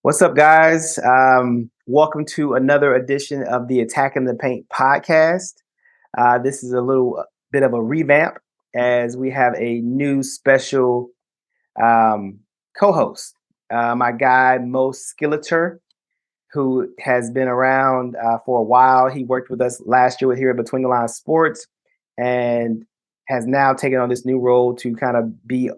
What's up, guys? Welcome to another edition of the Attack in the Paint podcast. This is a little bit of a revamp as we have a new special co-host. My guy, Mo Skilliter, who has been around for a while. He worked with us last year here at Between the Lines Sports and has now taken on this new role to kind of be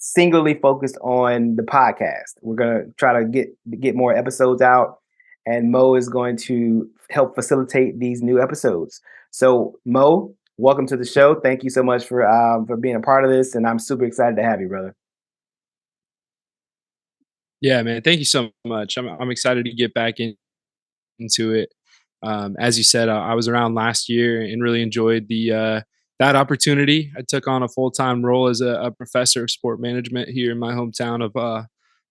singularly focused on the podcast. We're going to try to get more episodes out, and Mo is going to help facilitate these new episodes. So, Mo, welcome to the show. Thank you so much for being a part of this, and I'm super excited to have you, brother. Yeah, man. Thank you so much. I'm excited to get back into it. As you said, I was around last year and really enjoyed the that opportunity. I took on a full time role as a professor of sport management here in my hometown of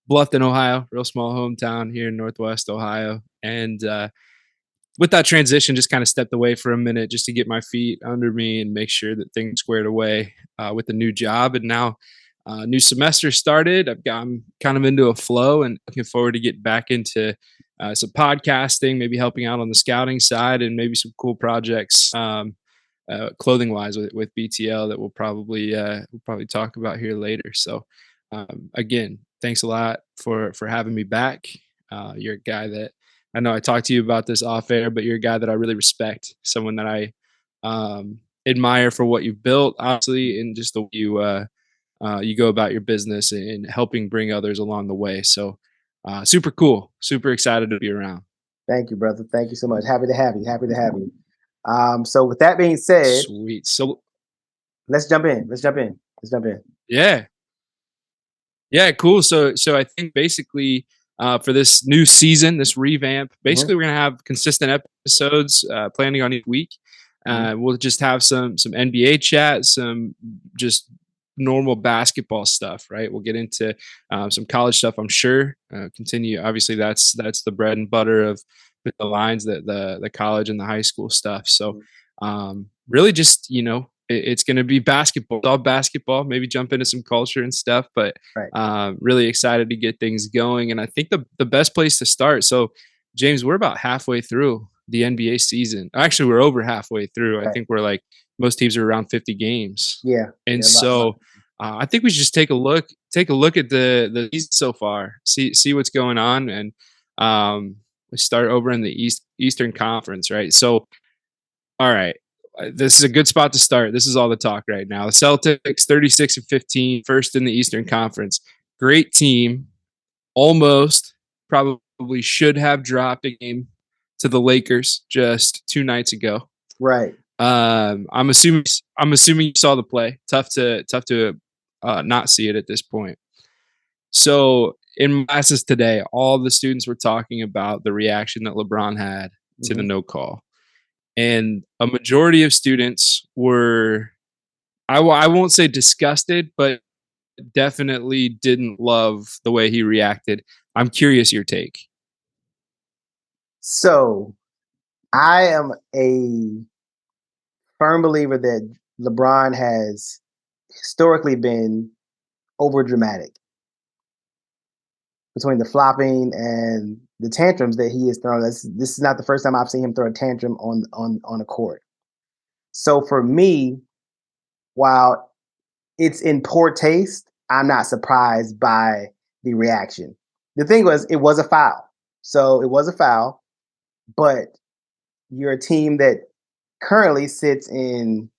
Bluffton, Ohio, real small hometown here in Northwest Ohio. And with that transition, just kind of stepped away for a minute just to get my feet under me and make sure that things squared away with the new job. And now, new semester started. I'm kind of into a flow and looking forward to get back into some podcasting, maybe helping out on the scouting side, and maybe some cool projects, clothing wise with BTL that we'll probably talk about here later. So, again, thanks a lot for having me back. You're a guy that I know I talked to you about this off air, but you're a guy that I really respect, someone that I admire for what you've built, obviously, and just the way you go about your business and helping bring others along the way. So, super cool, super excited to be around. Thank you, brother. Thank you so much. Happy to have you. Happy to have you. So, with that being said, Sweet. So, let's jump in. Let's jump in. Let's jump in. yeah, yeah, cool. So I think basically for this new season, this revamp, basically we're gonna have consistent episodes, planning on each week. We'll just have some NBA chat, some just normal basketball stuff, right? We'll get into some college stuff, I'm sure. Continue, obviously, that's the bread and butter of the lines, that the college and the high school stuff. So really, just it's going to be basketball, it's all basketball. Maybe jump into some culture and stuff, but Right. really excited to get things going. And I think the best place to start. So, James, we're about halfway through the NBA season. Actually, we're over halfway through. I Right. think we're like most teams are around 50 games. Yeah. And Yeah. A lot. so I think we should just take a look at the season so far, see what's going on, and we start over in the Eastern Conference, right? So, all right, this is a good spot to start. This is all the talk right now. The Celtics, 36-15, first in the Eastern Conference. Great team. Almost, probably should have dropped a game to the Lakers just 2 nights ago. Right. I'm assuming you saw the play. Tough to not see it at this point. So in classes today, all the students were talking about the reaction that LeBron had to the no call, and a majority of students were, I won't say disgusted, but definitely didn't love the way he reacted. I'm curious your take. So, I am a firm believer that LeBron has historically been over dramatic between the flopping and the tantrums that he has thrown. This is not the first time I've seen him throw a tantrum on a court. So for me, while it's in poor taste, I'm not surprised by the reaction. The thing was, it was a foul. So it was a foul, but you're a team that currently sits in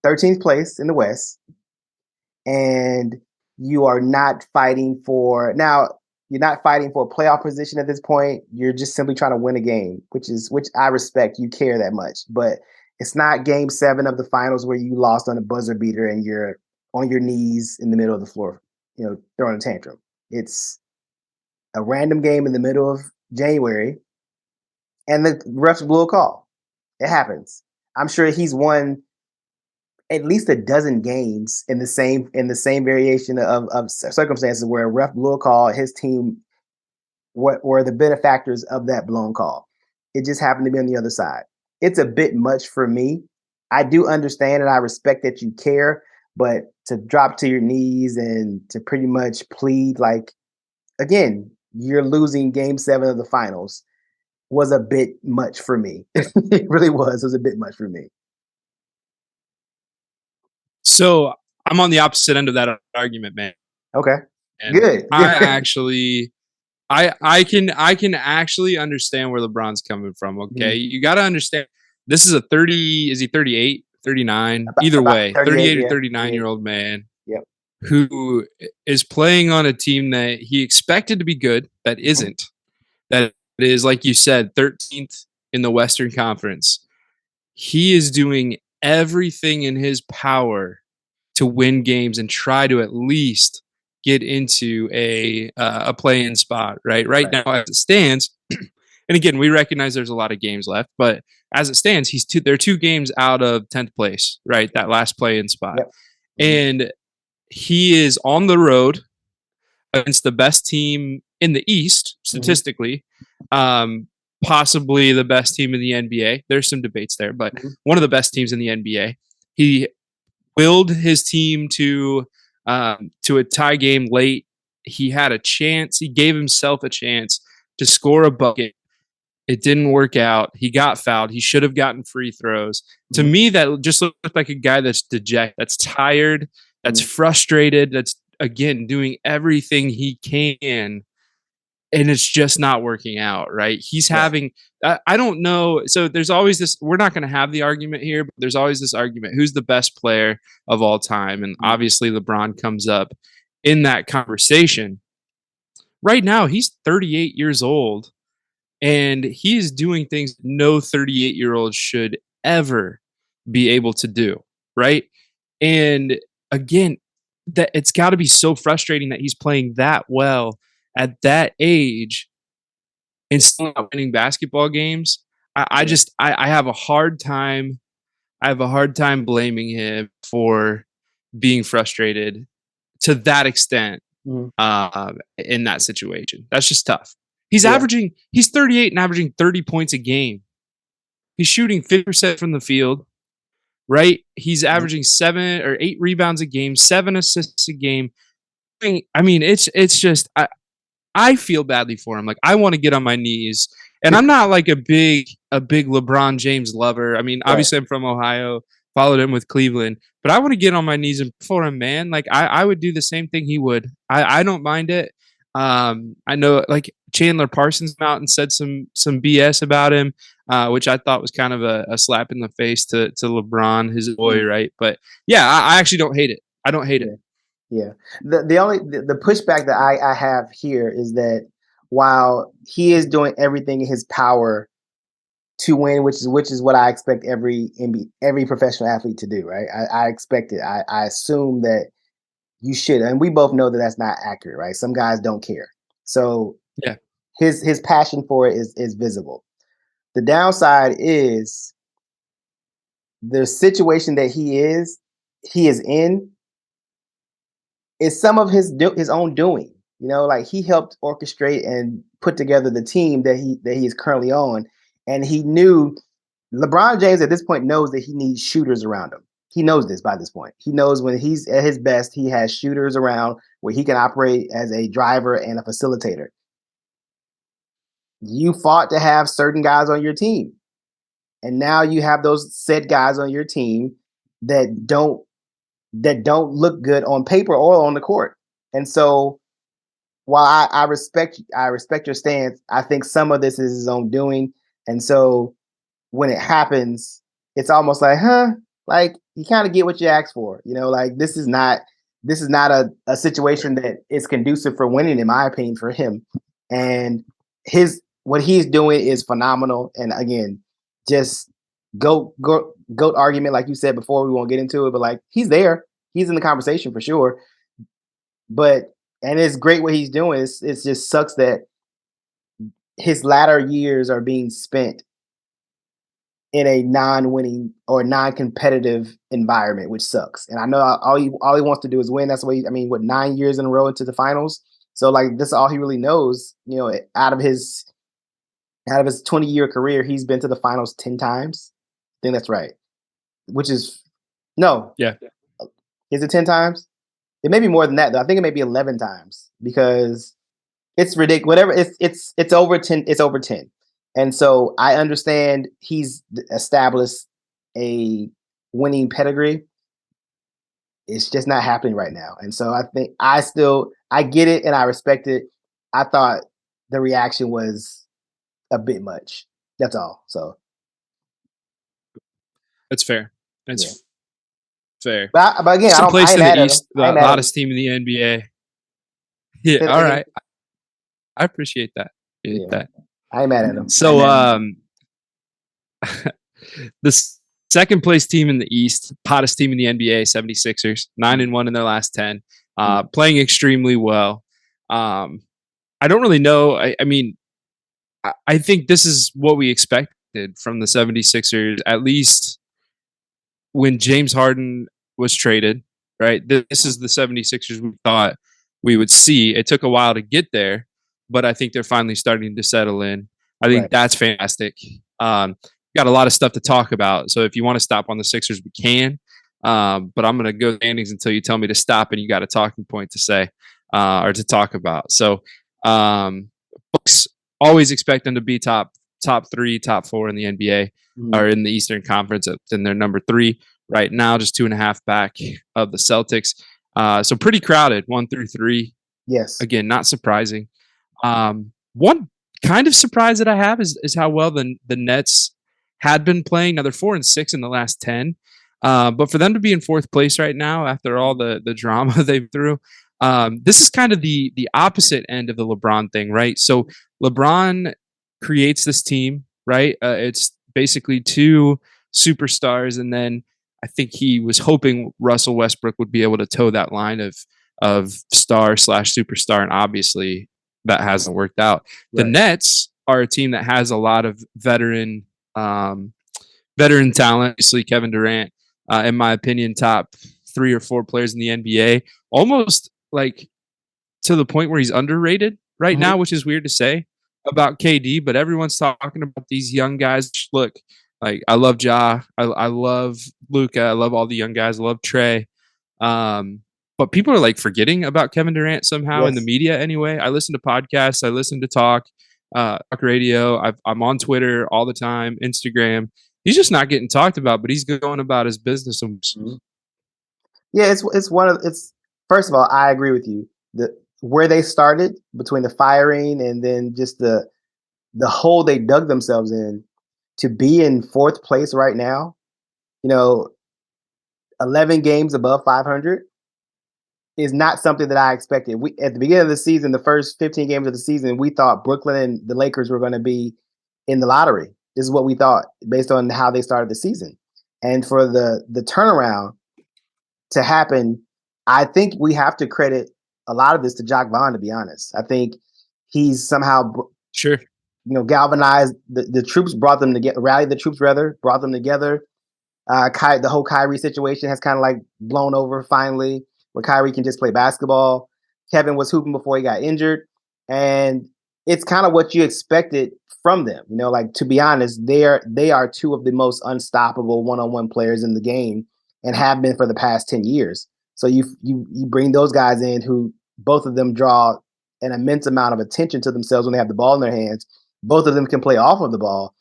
13th place in the West, and you are not fighting for now. You're not fighting for a playoff position at this point. You're just simply trying to win a game, which I respect. You care that much, but it's not Game 7 of the finals where you lost on a buzzer beater and you're on your knees in the middle of the floor, throwing a tantrum. It's a random game in the middle of January, and the refs blew a call. It happens. I'm sure he's won at least a dozen games in the same variation of circumstances where a ref blew a call, his team were the benefactors of that blown call. It just happened to be on the other side. It's a bit much for me. I do understand and I respect that you care, but to drop to your knees and to pretty much plead like, again, you're losing game 7 of the finals was a bit much for me. It really was. It was a bit much for me. So I'm on the opposite end of that argument, man. Okay. And Good. I Good. actually I can actually understand where LeBron's coming from, okay? Mhm. You got to understand this is a 30 is he 38, 39, either About way, 38, 38 or yeah. 39 year 38. old man Yep. who is playing on a team that he expected to be good that Mhm. isn't. That is like you said 13th in the Western Conference. He is doing everything in his power to win games and try to at least get into a play-in spot, right? Right Right. now, as it stands, and again, we recognize there's a lot of games left, but as it stands, they're 2 games out of 10th place, right? That last play-in spot, Yep. Mhm. and he is on the road against the best team in the East Mhm. statistically. Um, Possibly the best team in the NBA. There's some debates there, but Mhm. one of the best teams in the NBA. He willed his team to a tie game late. He had a chance. He gave himself a chance to score a bucket. It didn't work out. He got fouled. He should have gotten free throws. To Mhm. me, that just looked like a guy that's dejected, that's tired, that's Mhm. frustrated, that's again doing everything he can and it's just not working out, right? He's Right. having, I don't know. So there's always this, we're not going to have the argument here, but there's always this argument who's the best player of all time? And Mhm. obviously, LeBron comes up in that conversation. Right now, he's 38 years old and he is doing things no 38-year-old should ever be able to do, right? And again, that it's got to be so frustrating that he's playing that well at that age and still not winning basketball games. I Yeah. just I have a hard time. I have a hard time blaming him for being frustrated to that extent Mhm. in that situation. That's just tough. He's Yeah. averaging. He's 38 and averaging 30 points a game. He's shooting 50% from the field. Right. He's Mhm. averaging 7 or 8 rebounds a game, 7 assists a game. I mean, it's just I feel badly for him. Like I want to get on my knees. And I'm not like a big LeBron James lover. I mean, Right. obviously I'm from Ohio, followed him with Cleveland, but I want to get on my knees and for him, man. Like I would do the same thing he would. I don't mind it. I know like Chandler Parsons came out and said some BS about him, which I thought was kind of a slap in the face to LeBron, his boy, Mhm. right? But yeah, I actually don't hate it. I don't hate it. Yeah. Yeah. The pushback that I have here is that while he is doing everything in his power to win, which is what I expect every professional athlete to do, right? I expect it. I assume that you should, and we both know that that's not accurate, right? Some guys don't care. So Yeah. his passion for it is visible. The downside is the situation that he is in is some of his own doing. You know, like he helped orchestrate and put together the team that he is currently on, and he knew LeBron James at this point knows that he needs shooters around him. He knows this by this point. He knows when he's at his best, he has shooters around where he can operate as a driver and a facilitator. You fought to have certain guys on your team, and now you have those said guys on your team that don't look good on paper or on the court. And so while I respect your stance, I think some of this is his own doing. And so when it happens, it's almost like, huh, like you kind of get what you asked for. You know, like this is not a situation that is conducive for winning, in my opinion, for him. And his what he's doing is phenomenal. And again, just goat argument, like you said before, we won't get into it, but like he's there. He's in the conversation for sure. But and it's great what he's doing. It just sucks that his latter years are being spent in a non-winning or non-competitive environment, which sucks. And I know all he wants to do is win. That's why I mean, what 9 years in a row into the finals. So like this is all he really knows. You know, out of his 20-year career, he's been to the finals 10 times. I think that's right. Which is no, Yeah. Is it 10 times? It may be more than that though. I think it may be 11 times because it's ridiculous. Whatever it's over 10. It's over 10. And so I understand he's established a winning pedigree. It's just not happening right now. And so I think I get it and I respect it. I thought the reaction was a bit much. That's all. So That's fair. That's yeah. fair. But again, Some I place ain't in the mad at him. East, I the ain't mad at him. hottest team in the NBA. Yeah, Say that all again. right. I appreciate that. Yeah. That. I ain't mad at him. So, the second place team in the East, hottest team in the NBA, 76ers, 9-1 in their last 10, playing extremely well. I don't really know. I mean, I think this is what we expected from the 76ers, at least when James Harden was traded, right? This is the 76ers we thought we would see. It took a while to get there, but I think they're finally starting to settle in. I think that's fantastic. Got a lot of stuff to talk about. So if you want to stop on the Sixers, we can. But I'm going to go standings until you tell me to stop and you got a talking point to say or to talk about. So folks always expect them to be top 3, top 4 in the NBA or in the Eastern Conference. And they're number 3 right now, just 2.5 back of the Celtics. So pretty crowded, 1 through 3. Yes. Again, not surprising. One kind of surprise that I have is how well the Nets had been playing. Now they're 4-6 in the last 10. But for them to be in 4th place right now after all the drama they've through, this is kind of the opposite end of the LeBron thing, right? So LeBron creates this team, right? It's basically 2 superstars, and then I think he was hoping Russell Westbrook would be able to toe that line of star/superstar, and obviously that hasn't worked out. The Nets are a team that has a lot of veteran talent. Obviously, Kevin Durant, in my opinion, top 3 or 4 players in the NBA, almost like to the point where he's underrated right now, which is weird to say about KD, but everyone's talking about these young guys. Look, like I love Ja, I love Luka, I love all the young guys, I love Trey. But people are like forgetting about Kevin Durant somehow in the media anyway. I listen to podcasts, I listen to talk radio. I'm on Twitter all the time, Instagram. He's just not getting talked about, but he's going about his business. Yeah, it's first of all, I agree with you. Where they started between the firing and then just the hole they dug themselves in to be in 4th place right now, 11 games above 500 is not something that I expected. We at the beginning of the season, the first 15 games of the season, we thought Brooklyn and the Lakers were going to be in the lottery. This is what we thought based on how they started the season. And for the turnaround to happen, I think we have to credit a lot of this to Jacques Vaughn, to be honest. I think he's somehow galvanized the troops, brought them together, rallied the troops rather, brought them together. The whole Kyrie situation has kind of like blown over finally, where Kyrie can just play basketball. Kevin was hooping before he got injured, and it's kind of what you expected from them. Like, to be honest, they are 2 of the most unstoppable one-on-one players in the game and have been for the past 10 years. So you bring those guys in who both of them draw an immense amount of attention to themselves when they have the ball in their hands. Both of them can play off of the ball.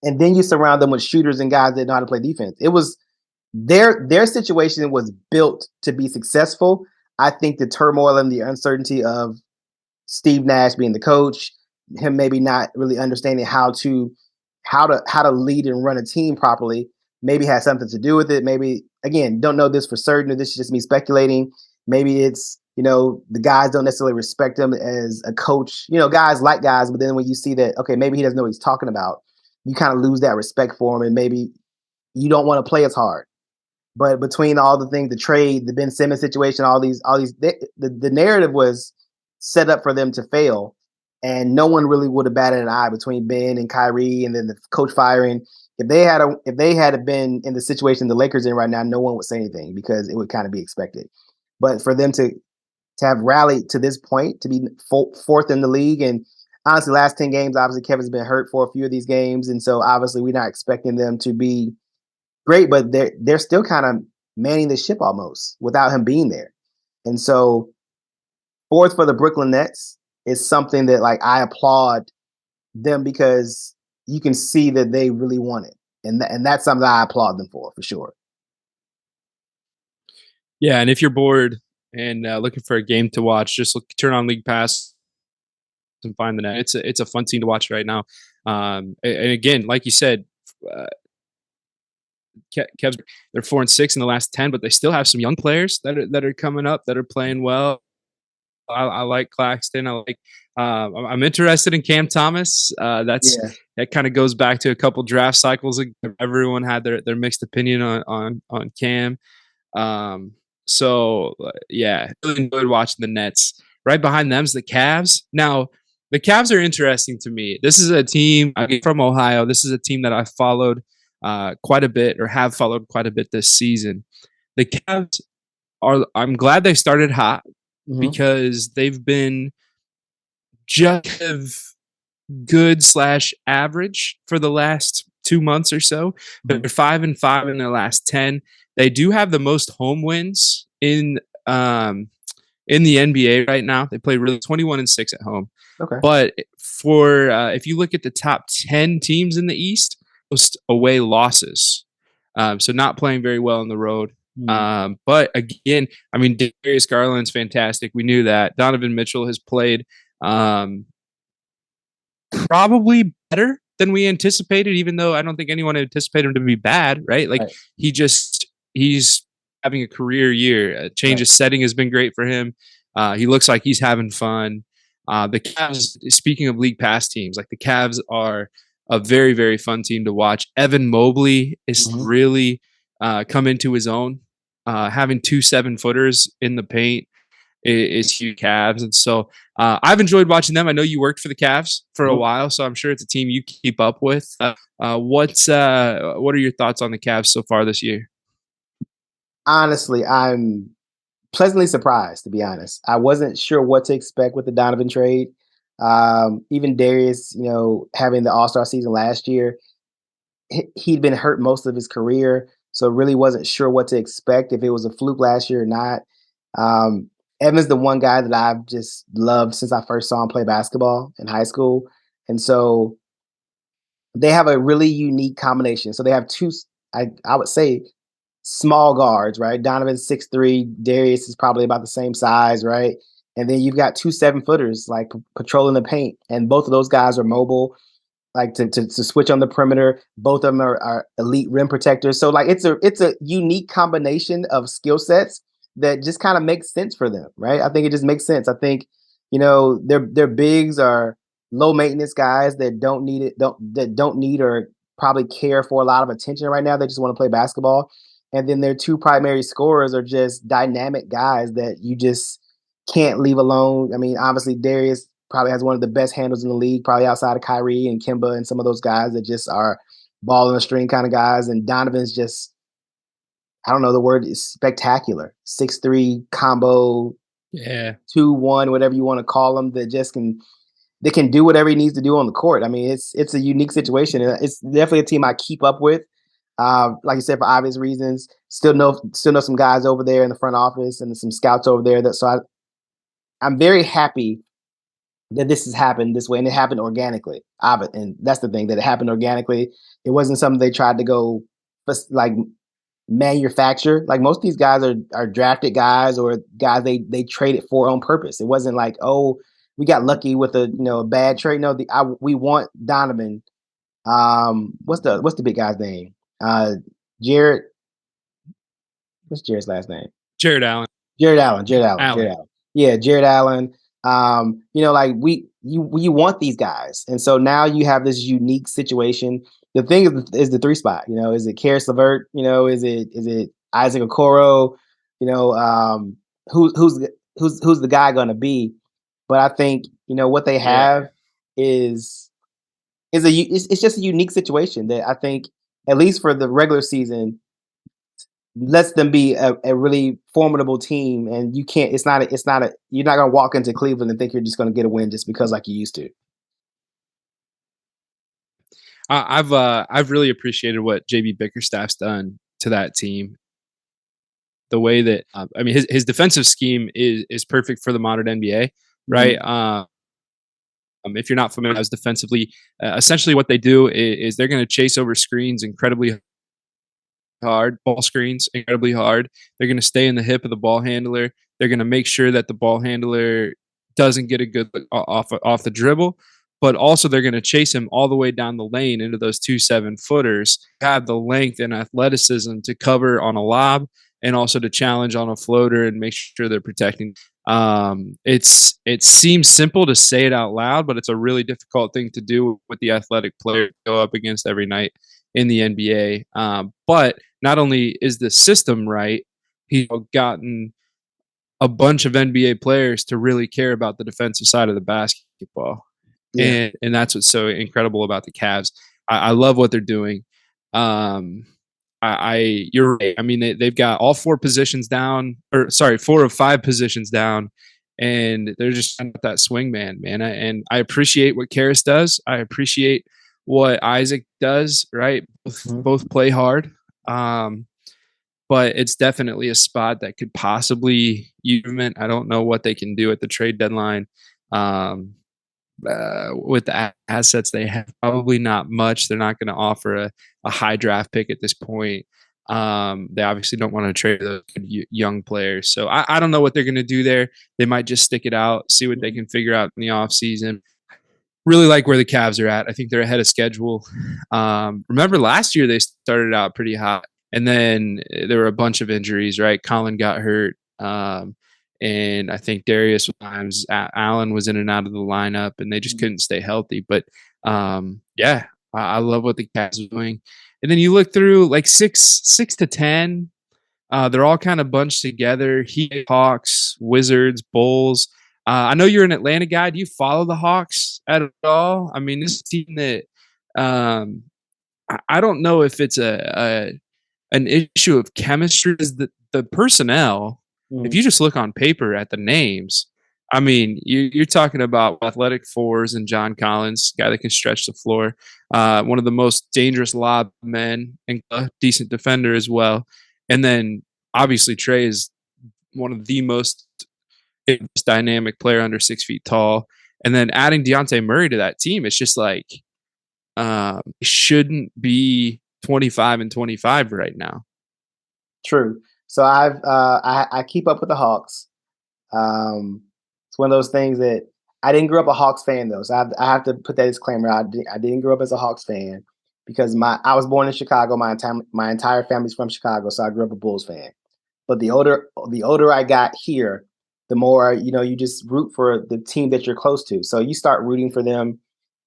And then you surround them with shooters and guys that know how to play defense. It was their situation was built to be successful. I think the turmoil and the uncertainty of Steve Nash being the coach, him maybe not really understanding how to lead and run a team properly, maybe has something to do with it. Maybe, again, don't know this for certain. This is just me speculating. Maybe it's, the guys don't necessarily respect him as a coach. Guys like guys, but then when you see that, okay, maybe he doesn't know what he's talking about, you kind of lose that respect for him, and maybe you don't want to play as hard. But between all the things, the trade, the Ben Simmons situation, all these, the narrative was set up for them to fail, and no one really would have batted an eye between Ben and Kyrie, and then the coach firing. If they had been in the situation the Lakers in right now, no one would say anything because it would kind of be expected. But for them to have rallied to this point, to be 4th in the league, and honestly, last 10 games, obviously Kevin's been hurt for a few of these games, and so obviously we're not expecting them to be great, but they're still kind of manning the ship almost without him being there. And so fourth for the Brooklyn Nets is something that like I applaud them because you can see that they really want it. And that's something I applaud them for sure. Yeah, and if you're bored and looking for a game to watch, just turn on League Pass and find the net. It's a fun team to watch right now. And again, like you said, uh, Kev's they're 4-6 in the last 10, but they still have some young players that are coming up that are playing well. I like Claxton. I'm interested in Cam Thomas. Yeah. That kind of goes back to a couple draft cycles ago. Everyone had their mixed opinion on Cam. Yeah, really enjoyed watching the Nets. Right behind them's the Cavs. Now, the Cavs are interesting to me. This is a team from Ohio. This is a team that I followed quite a bit, or have followed quite a bit this season. The Cavs are. I'm glad they started hot Mm-hmm. because they've been just good slash average for the last 2 months or so. Mm-hmm. They're 5-5 in their last 10. They do have the most home wins in the NBA right now. They play really 21-6 at home. Okay. But for if you look at the top 10 teams in the East, most away losses. So not playing very well on the road. Mm-hmm. But again, I mean, Darius Garland's fantastic. We knew that. Donovan Mitchell has played um, probably better than we anticipated, even though I don't think anyone anticipated him to be bad, right? Like Right. he's having a career year. A change Right. of setting has been great for him. He looks like he's having fun. The Cavs, speaking of league pass teams, like the Cavs are a very, very fun team to watch. Evan Mobley is Mm-hmm. really come into his own, having 2 7-footers in the paint is huge Cavs. And so I've enjoyed watching them. I know you worked for the Cavs for a Mm-hmm. while, so I'm sure it's a team you keep up with. What are your thoughts on the Cavs so far this year? Honestly, I'm pleasantly surprised, to be honest. I wasn't sure what to expect with the Donovan trade. Even Darius, having the All Star season last year, he'd been hurt most of his career, so really wasn't sure what to expect if it was a fluke last year or not. Um, Evan's the one guy that I've just loved since I first saw him play basketball in high school, and so they have a really unique combination. So they have two, I would say, small guards, right? Donovan's 6'3", Darius is probably about the same size, right? And then you've got 2 7-footers like patrolling the paint, and both of those guys are mobile, like to switch on the perimeter. Both of them are elite rim protectors. So like it's a unique combination of skill sets that just kind of makes sense for them, right? I think it just makes sense. I think their bigs are low maintenance guys that don't need or probably care for a lot of attention right now. They just want to play basketball. And then their two primary scorers are just dynamic guys that you just can't leave alone. I mean, obviously Darius probably has one of the best handles in the league, probably outside of Kyrie and Kimba and some of those guys that just are ball in the string kind of guys. And Donovan's just, I don't know, the word is spectacular. 6'3" combo, Yeah. 2-1, whatever you want to call them, that can do whatever he needs to do on the court. I mean, it's a unique situation. And it's definitely a team I keep up with. Like you said, for obvious reasons. Still know some guys over there in the front office and some scouts over there. I'm very happy that this has happened this way, and it happened organically. And that's the thing, that it happened organically. It wasn't something they tried to go like manufacture. Like most of these guys are drafted guys or guys they traded for on purpose. It wasn't like, oh, we got lucky with a bad trade. No, we want Donovan. What's the big guy's name? Jared. What's Jared's last name? Jared Allen. Jared Allen. Jared Allen. Allen. Jared Allen. Yeah, Jared Allen. Like you want these guys, and so now you have this unique situation. The thing is the three spot. Is it Karis LeVert? Is it Isaac Okoro? You know, who's the guy going to be? But I think what they Yeah. have is it's just a unique situation that I think, at least for the regular season, lets them be a really formidable team. And you can't. It's not you're not going to walk into Cleveland and think you're just going to get a win just because like you used to. I've really appreciated what JB Bickerstaff's done to that team. the way that I mean his defensive scheme is perfect for the modern NBA, right? Mhm. If you're not familiar, as defensively, essentially what they do is they're going to chase over screens incredibly hard, ball screens incredibly hard. They're going to stay in the hip of the ball handler. They're going to make sure that the ball handler doesn't get a good look off the dribble, but also they're going to chase him all the way down the lane into those 2 7-footers. Have the length and athleticism to cover on a lob and also to challenge on a floater and make sure they're protecting. It seems simple to say it out loud, but it's a really difficult thing to do with the athletic player to go up against every night in the NBA. But not only is the system right, he's gotten a bunch of NBA players to really care about the defensive side of the basketball. Yeah. And that's what's so incredible about the Cavs. I love what they're doing. Um, you're right. I mean, they've got all 4 positions down, or sorry, 4 of 5 positions down, and they're just that swing man. And I appreciate what Karras does. I appreciate what Isaac does. Right, Mhm. both play hard. Um, but it's definitely a spot that could possibly use. I don't know what they can do at the trade deadline. Um, with the assets they have, probably not much. They're not going to offer a high draft pick at this point. They obviously don't want to trade those young players. So I don't know what they're going to do there. They might just stick it out, see what they Mhm. can figure out in the offseason. Really like where the Cavs are at. I think they're ahead of schedule. Remember last year they started out pretty hot, and then there were a bunch of injuries. Right, Colin got hurt, and I think Darius times Allen was in and out of the lineup, and they just Mhm. couldn't stay healthy. But yeah, I love what the Cavs are doing. And then you look through like six to 10. They're all kind of bunched together. Heat, Hawks, Wizards, Bulls. I know you're an Atlanta guy. Do you follow the Hawks at all? I mean, this team that um, I don't know if it's a an issue of chemistry. Is the personnel? If you Mhm. just look on paper at the names, I mean, you're talking about athletic fours and John Collins, guy that can stretch the floor, one of the most dangerous lob men and a decent defender as well. And then obviously Trey is one of the most dynamic player under 6 feet tall. And then adding Deontay Murray to that team, it's just like it shouldn't be 25-25 right now. True. So I keep up with the Hawks. It's one of those things that I didn't grow up a Hawks fan though, so I have to put that disclaimer out. I didn't grow up as a Hawks fan because I was born in Chicago. My entire family's from Chicago, so I grew up a Bulls fan. But the older I got here, the more you just root for the team that you're close to. So you start rooting for them,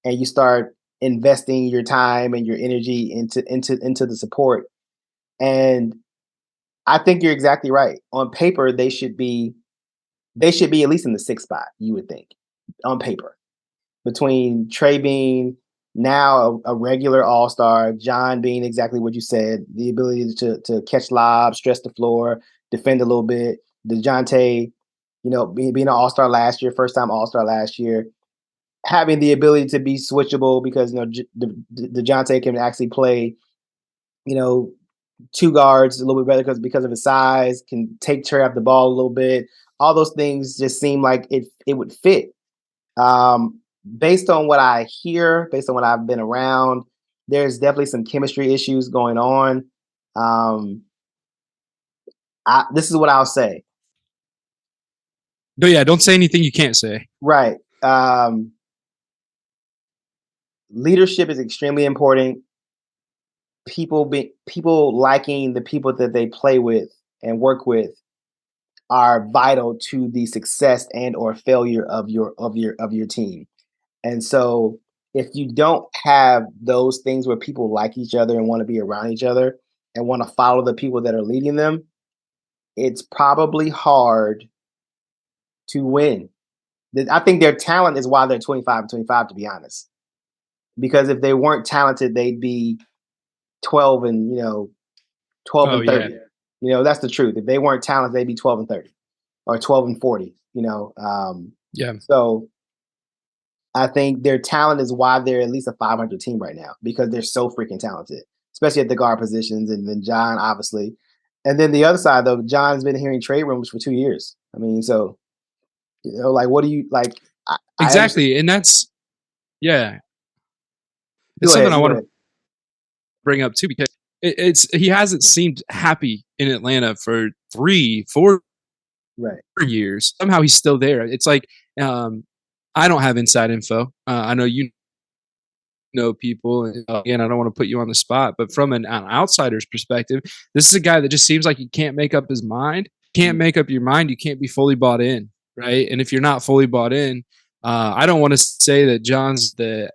and you start investing your time and your energy into the support. And I think you're exactly right. On paper, they should be at least in the sixth spot, you would think, on paper. Between Trey being now a regular all star, John being exactly what you said, the ability to catch lobs, stretch the floor, defend a little bit. DeJounte, being an all star last year, first time all star last year, having the ability to be switchable because DeJounte can actually play, you know, two guards a little bit better because of his size, can take Trey off the ball a little bit. All those things just seem like it would fit. Um, Based on what I hear, based on what I've been around, there's definitely some chemistry issues going on. Um, this is what I'll say. But yeah, don't say anything you can't say. Right. Leadership is extremely important. People liking the people that they play with and work with are vital to the success and or failure of your team. And so if you don't have those things where people like each other and want to be around each other and want to follow the people that are leading them, it's probably hard to win. I think their talent is why they're 25-25, to be honest. Because if they weren't talented, they'd be 12 and 12 Oh and yeah, 30. That's the truth. If they weren't talented, they'd be 12 and 30 or 12 and 40. yeah. So I think their talent is why they're at least a 500 team right now because they're so freaking talented, especially at the guard positions, and then John, obviously. And then the other side, though, John's been hearing trade rumors for 2 years. I mean, so like, what do you like? I understand. Exactly, and that's yeah, Go it's ahead. something I You go want to ahead. bring up too because it's he hasn't seemed happy in Atlanta for 4 Right. years. Somehow he's still there. It's like um, I don't have inside info. I know you know people, and again, I don't want to put you on the spot, but from an outsider's perspective, this is a guy that just seems like he can't make up his mind. Can't Mm, make up your mind. You can't be fully bought in, right? And if you're not fully bought in, I don't want to say that John's the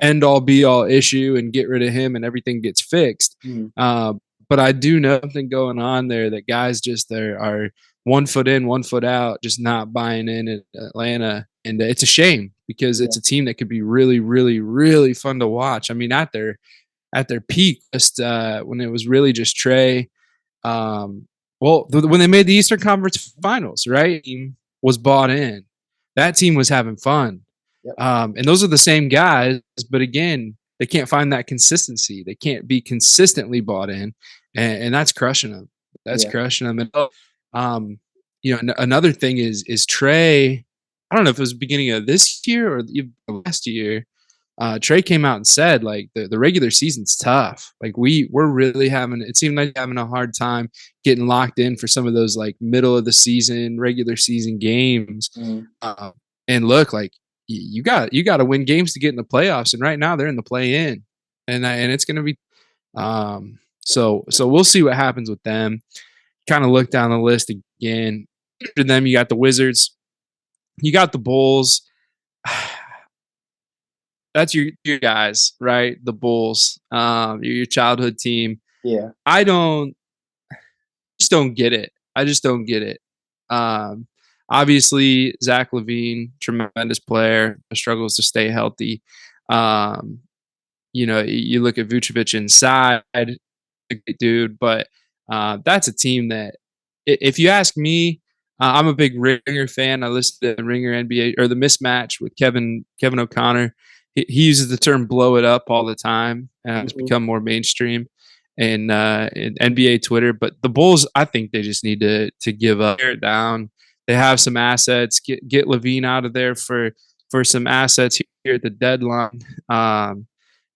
end all be all issue and get rid of him and everything gets fixed. mm, Uh, but I do know something going on there that guys just are 1 foot in, 1 foot out, just not buying in Atlanta. And it's a shame because yeah. it's a team that could be really, really, really fun to watch. I mean, at their peak, just when it was really just Trey. Um, when they made the Eastern Conference Finals, right, team was bought in. That team was having fun. Yep. And those are the same guys, but again, they can't find that consistency. They can't be consistently bought in, and that's crushing them. That's Yeah. crushing them. And another thing is Trey. I don't know if it was the beginning of this year or even last year. Trey came out and said like the regular season's tough. Like we're really having it seemed like having a hard time getting locked in for some of those like middle of the season regular season games. Mm, Uh, and look, like you got to win games to get in the playoffs, and right now they're in the play in, and it's going to be so we'll see what happens with them. Kind of look down the list again. After them, you got the Wizards, you got the Bulls. That's your guys, right? The Bulls, your childhood team. yeah. I don't just don't get it. I just don't get it. Um, Obviously, Zach LaVine, tremendous player, struggles to stay healthy. Um, you look at Vucevic inside, a great dude, but that's a team that, if you ask me, I'm a big Ringer fan. I listen to the Ringer NBA or the mismatch with Kevin O'Connor. He uses the term "blow it up" all the time, and it's Hmm. become more mainstream in NBA Twitter. But the Bulls, I think they just need to give up, tear it down. They have some assets. Get Levine out of there for some assets here at the deadline.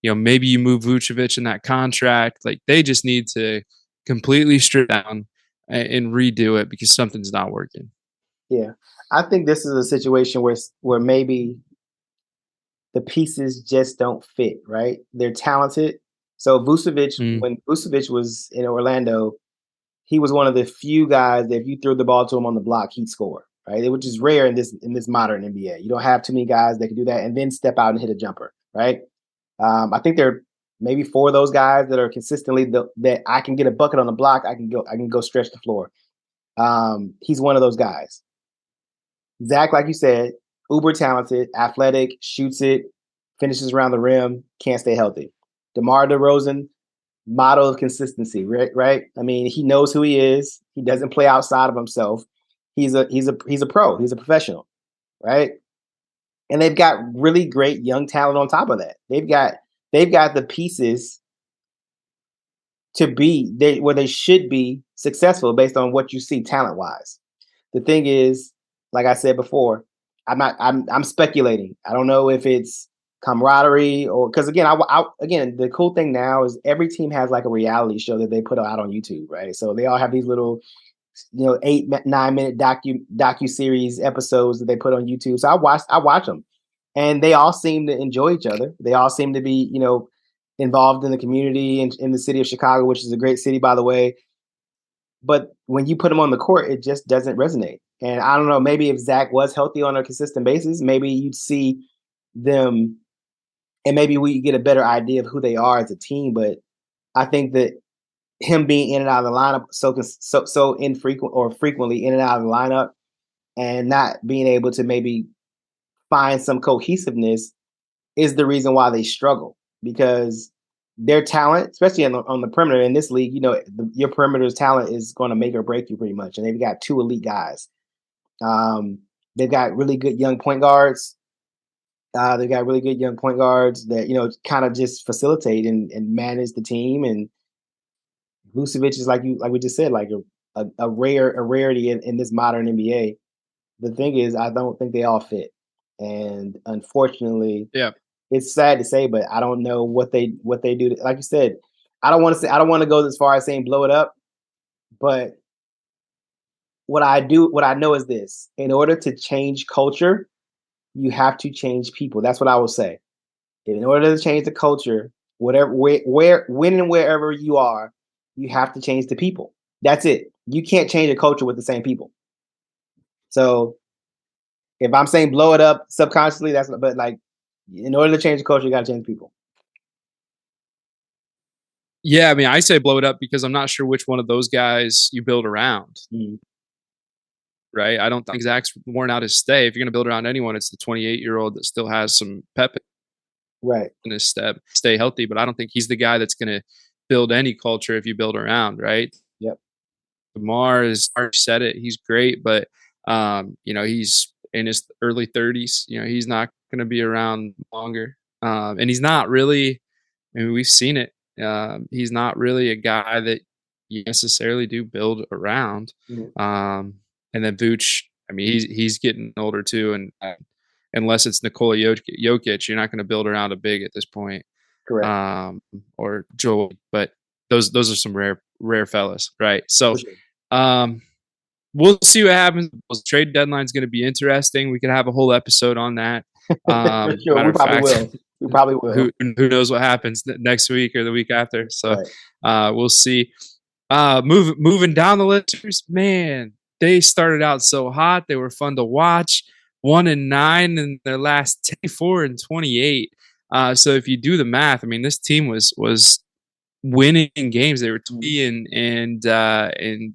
Maybe you move Vucevic in that contract. Like they just need to completely strip down and redo it because something's not working. Yeah. I think this is a situation where maybe the pieces just don't fit, right? They're talented. So Vucevic, Mm. when Vucevic was in Orlando, he was one of the few guys that if you threw the ball to him on the block, he'd score, right? Which is rare in this modern NBA. You don't have too many guys that can do that and then step out and hit a jumper, right? I think there are maybe four of those guys that are consistently that I can get a bucket on the block. I can go stretch the floor. He's one of those guys. Zach, like you said, uber talented, athletic, shoots it, finishes around the rim, can't stay healthy. DeMar DeRozan, model of consistency, right? Right. I mean, he knows who he is. He doesn't play outside of himself. He's a pro. He's a professional, right? And they've got really great young talent on top of that. They've got the pieces to be where they should be successful based on what you see talent wise. The thing is, like I said before, I'm speculating. I don't know if it's camaraderie or because again, the cool thing now is every team has like a reality show that they put out on YouTube, right? So they all have these little 8-9 minute docu series episodes that they put on YouTube. So I watch them, and they all seem to enjoy each other. They all seem to be involved in the community and in the city of Chicago, which is a great city, by the way. But when you put them on the court, it just doesn't resonate. And I don't know, maybe if Zach was healthy on a consistent basis, maybe you'd see them and maybe we get a better idea of who they are as a team. But I think that him being in and out of the lineup so infrequent or frequently in and out of the lineup and not being able to maybe find some cohesiveness is the reason why they struggle because their talent, especially on the perimeter in this league, your perimeter's talent is going to make or break you pretty much. And they've got two elite guys. They've got really good young point guards. They've got really good young point guards that kind of just facilitate and manage the team. And Vucevic is like we just said, like a rarity in this modern NBA. The thing is, I don't think they all fit, and unfortunately, Yeah. it's sad to say, but I don't know what they do. Like you said, I don't want to go as far as saying blow it up, but what I know is this: in order to change culture, you have to change people. That's what I will say. In order to change the culture, whatever, when and wherever you are, you have to change the people. That's it. You can't change a culture with the same people. So if I'm saying blow it up subconsciously, that's but like in order to change the culture, you got to change people. Yeah, I mean, I say blow it up because I'm not sure which one of those guys you build around, Mhm. right? I don't think Zach's worn out his stay. If you're going to build around anyone, it's the 28-year-old that still has some pep Right. in his step, stay healthy. But I don't think he's the guy that's going to build any culture if you build around, right? Yep. Lamar is already said it. He's great, but he's in his early 30s. He's not going to be around longer, and he's not really. I mean, we've seen it. He's not really a guy that you necessarily do build around. Mhm. And then Vooch, I mean, he's getting older too, and unless it's Nikola Jokic, you're not going to build around a big at this point, Correct. or Joel. But those are some rare fellas, right? For So sure. um, we'll see what happens. The trade deadline is going to be interesting. We could have a whole episode on that. For sure. Matter We of probably fact, will. We probably will. who knows what happens next week or the week after? So Right. we'll see. Moving down the list, man, they started out so hot. They were fun to watch. 1-9 in their last 10, 4-28. So if you do the math, I mean, this team was winning games. They were Mhm. 20 and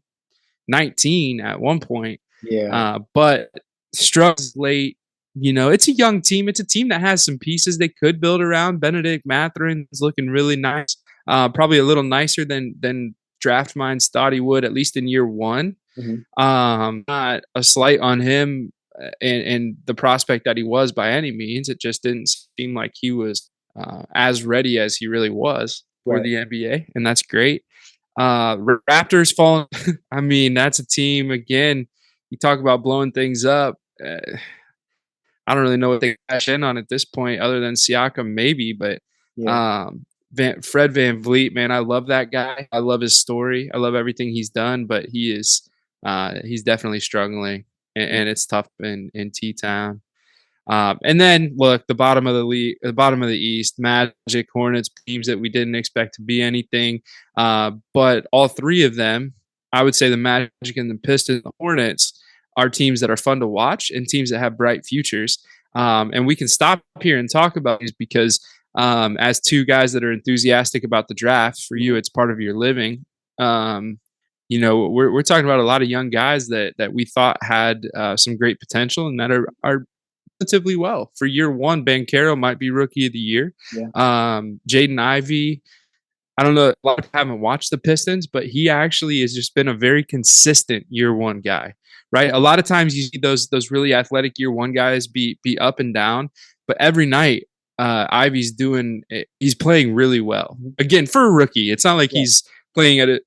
19 at one point, Yeah. but struggles late. It's a young team. It's a team that has some pieces they could build around. Benedict Matherin's looking really nice. Probably a little nicer than draft minds thought he would, at least in year one. Mhm. Not a slight on him and the prospect that he was by any means. It just didn't seem like he was as ready as he really was for Right. the NBA, and that's great. Raptors falling. I mean, that's a team again. You talk about blowing things up. I don't really know what they cash in on at this point, other than Siakam maybe. But Yeah. um, Fred Van Vliet, man, I love that guy. I love his story. I love everything he's done. But he's definitely struggling, and it's tough in T Town. And then look, the bottom of the league, the bottom of the East, Magic, Hornets, teams that we didn't expect to be anything. But all three of them, I would say the Magic and the Pistons, the Hornets, are teams that are fun to watch and teams that have bright futures. And we can stop here and talk about these because as two guys that are enthusiastic about the draft, for you, it's part of your living. We're talking about a lot of young guys that we thought had some great potential and that are relatively well. For year one, Banchero might be rookie of the year. Yeah. Jaden Ivey, I don't know, a lot of people haven't watched the Pistons, but he actually has just been a very consistent year one guy, right? A lot of times you see those really athletic year one guys be up and down, but every night Ivy's he's playing really well. Again, for a rookie, it's not like Yeah. he's playing at a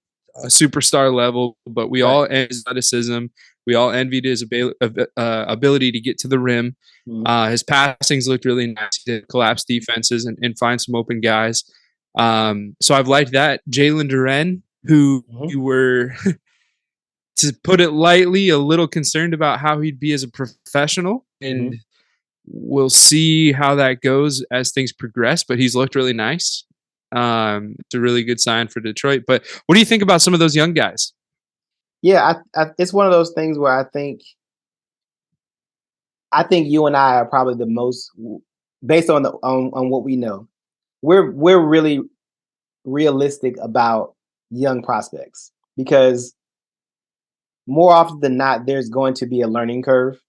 superstar level, but we Right. all envied his athleticism. We all envied his ability to get to the rim. Mhm. His passings looked really nice. He did collapse defenses and find some open guys. So I've liked that. Jalen Duren, who Mhm. you were, to put it lightly, a little concerned about how he'd be as a professional. And Mhm. we'll see how that goes as things progress. But he's looked really nice. It's a really good sign for Detroit. But what do you think about some of those young guys? Yeah. It's one of those things where I think you and I are probably the most based on on what we know. We're really realistic about young prospects because more often than not, there's going to be a learning curve.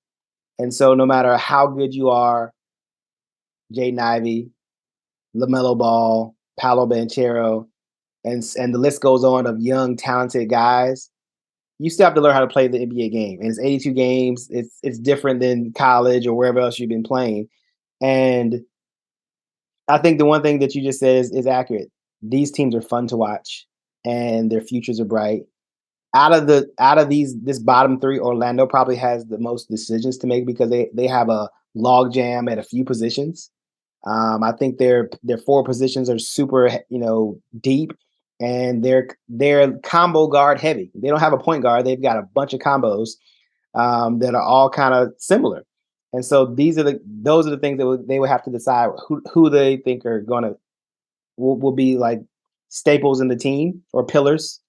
And so no matter how good you are, Jaden Ivey, LaMelo Ball, Paolo Banchero, and the list goes on of young, talented guys, you still have to learn how to play the NBA game. And it's 82 games. It's different than college or wherever else you've been playing. And I think the one thing that you just said is accurate. These teams are fun to watch. and their futures are bright. Out of this bottom three, Orlando probably has the most decisions to make because they have a log jam at a few positions. I think their four positions are super, deep, and they're combo guard heavy. They don't have a point guard. They've got a bunch of combos that are all kind of similar. And so those are the things that they would have to decide who they think are gonna will be like staples in the team or pillars,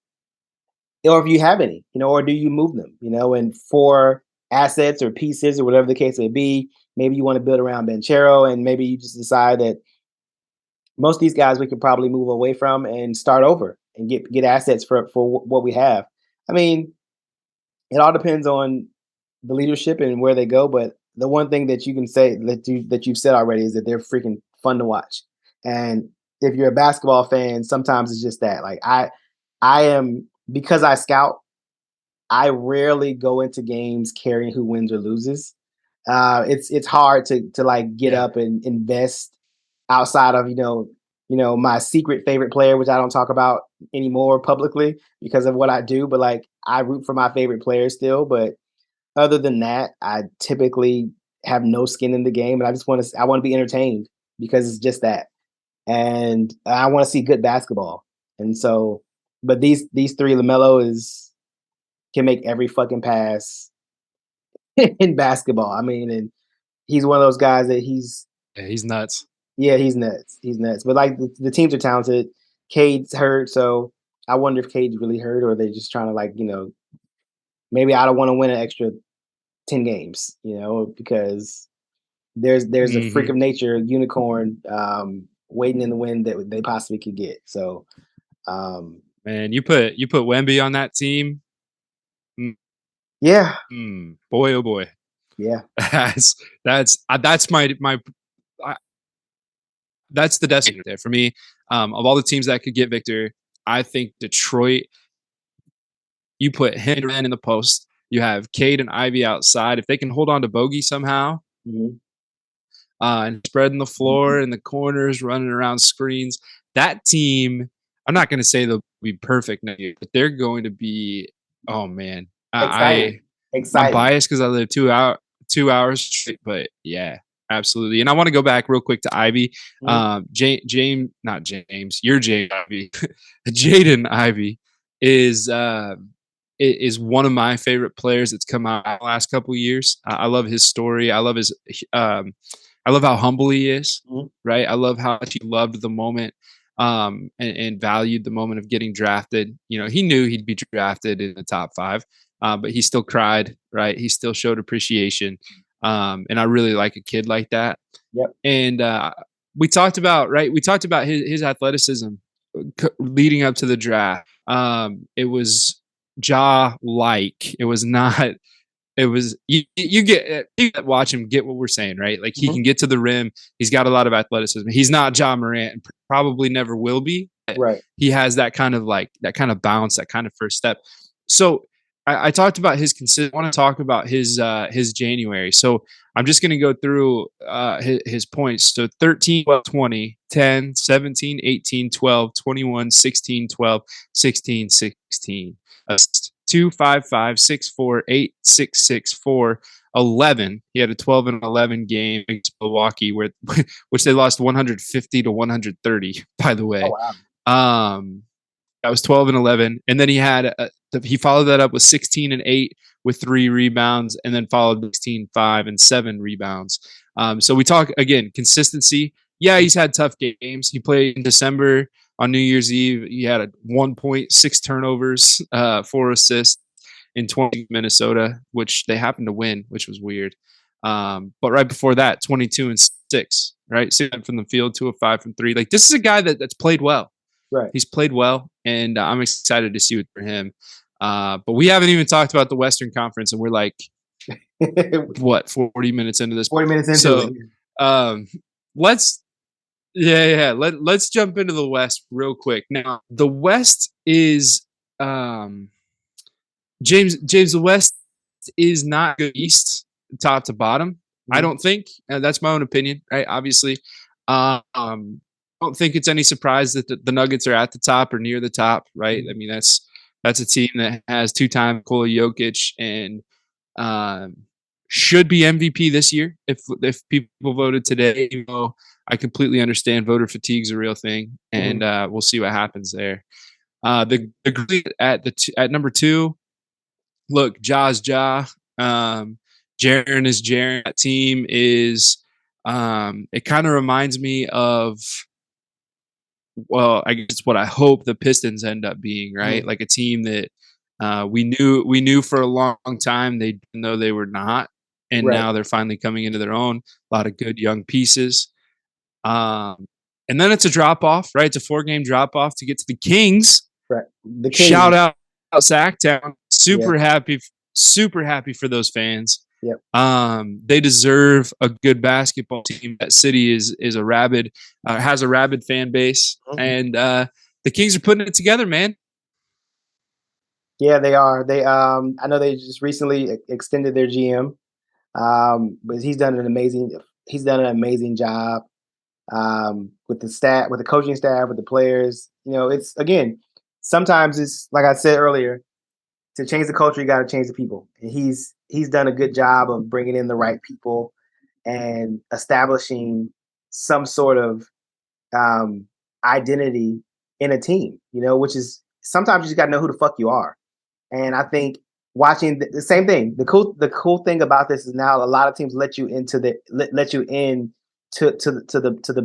or if you have any, or do you move them, and for assets or pieces or whatever the case may be. Maybe you want to build around Banchero, and maybe you just decide that most of these guys we could probably move away from and start over and get assets for what we have. I mean, it all depends on the leadership and where they go. But the one thing that you can say that you've said already is that they're freaking fun to watch. And if you're a basketball fan, sometimes it's just that. Like I am, because I scout. I rarely go into games caring who wins or loses. It's hard to like get Yeah. up and invest outside of my secret favorite player, which I don't talk about anymore publicly because of what I do. But like I root for my favorite players still. But other than that, I typically have no skin in the game, and I want to be entertained because it's just that, and I want to see good basketball. And so, but these three, LaMelo can make every fucking pass in basketball. I mean, and he's one of those guys that Yeah, he's nuts. yeah, he's nuts. He's nuts. But like the teams are talented. Cade's hurt, so I wonder if Cade's really hurt or they're just trying to like, maybe I don't want to win an extra 10 games, because there's a freak Hmm. of nature unicorn waiting in the wind that they possibly could get. So Man, you put Wemby on that team. Mm, yeah, boy, oh boy, yeah. that's my that's the destiny there for me. Of all the teams that could get Victor, I think Detroit. You put him in the post. You have Cade and Ivy outside. If they can hold on to Bogey somehow, Mhm. and spreading the floor in the corners, running around screens, that team. I'm not going to say they'll be perfect next year, but they're going to be. Oh man, Exciting. I'm Exciting. biased because I live 2 hours straight, but yeah, absolutely. And I want to go back real quick to Ivy. Mhm. James, not James, you're James Ivy. Jaden Ivy is is one of my favorite players that's come out the last couple of years. I love his story. Um, I love how humble he is. Mhm. Right. I love how much he loved the moment. And valued the moment of getting drafted. He knew he'd be drafted in the top five, but he still cried, right? He still showed appreciation. And I really like a kid like that. Yep. And we talked about, right? We talked about his athleticism leading up to the draft. It was jaw like. It was not. It was you watch him get what we're saying, right? Like he Mhm. can get to the rim. He's got a lot of athleticism. He's not Ja Morant, and probably never will be. Right. He has that kind of bounce, that kind of first step. So I talked about his consistent. I want to talk about his January. So I'm just going to go through his points. So 13, 12, 20, 10, 17, 18, 12, 21, 16, 12, 16, 16. 2, 5, 5, 6, 4, 8, 6, 6, 4, 11. He had a 12 and 11 game against Milwaukee, which they lost 150 to 130. By the Oh way, wow. that was 12 and 11, and then he followed that up with 16 and 8 with 3 rebounds, and then followed 16, 5, and 7 rebounds. So we talk again consistency. Yeah, he's had tough games. He played in December on New Year's Eve. He had a 1.6 turnovers, 4 assists in 20 Minnesota, which they happened to win, which was weird. But right before that, 22 and 6, right? 6 from the field, 2 of 5 from 3. Like this is a guy that's played well. Right. He's played well, and I'm excited to see it for him. But we haven't even talked about the Western Conference, and we're like, what, 40 minutes into this? 40 minutes into it. So um, let's, yeah. Let's jump into the West real quick. Now, the West is, James, the West is not good East, top to bottom. I Mhm. don't think. That's my own opinion, right? Obviously. Um, don't think it's any surprise that the Nuggets are at the top or near the top, right? I mean, that's a team that has two-time Nikola Jokic and um, should be MVP this year if people voted today. Even though I completely understand voter fatigue is a real thing, and Mhm. we'll see what happens there. The Grizzlies at number two. Look, Ja's Ja. Jaren is Jaren. That team is. It kind of reminds me of, well, I guess what I hope the Pistons end up being, right? Mhm. Like a team that we knew for a long time they didn't know they were not, and Right. now they're finally coming into their own. A lot of good young pieces, um, and then it's a drop off, right? It's a 4-game drop off to get to the Kings. Right. The Shout Kings. out Sacktown. Yeah. Super happy for those fans. Yep. They deserve a good basketball team. That city is a rabid, has a rabid fan base, Mhm. and the Kings are putting it together, man. Yeah, they are. I know they just recently extended their GM. But he's done an amazing job with the staff, with the coaching staff, with the players. You know, it's again, sometimes it's like I said earlier, to change the culture, you got to change the people. And he's done a good job of bringing in the right people and establishing some sort of um, identity in a team. You know, which is sometimes you just got to know who the fuck you are. And I think watching the same thing, the cool thing about this is now a lot of teams let you in to the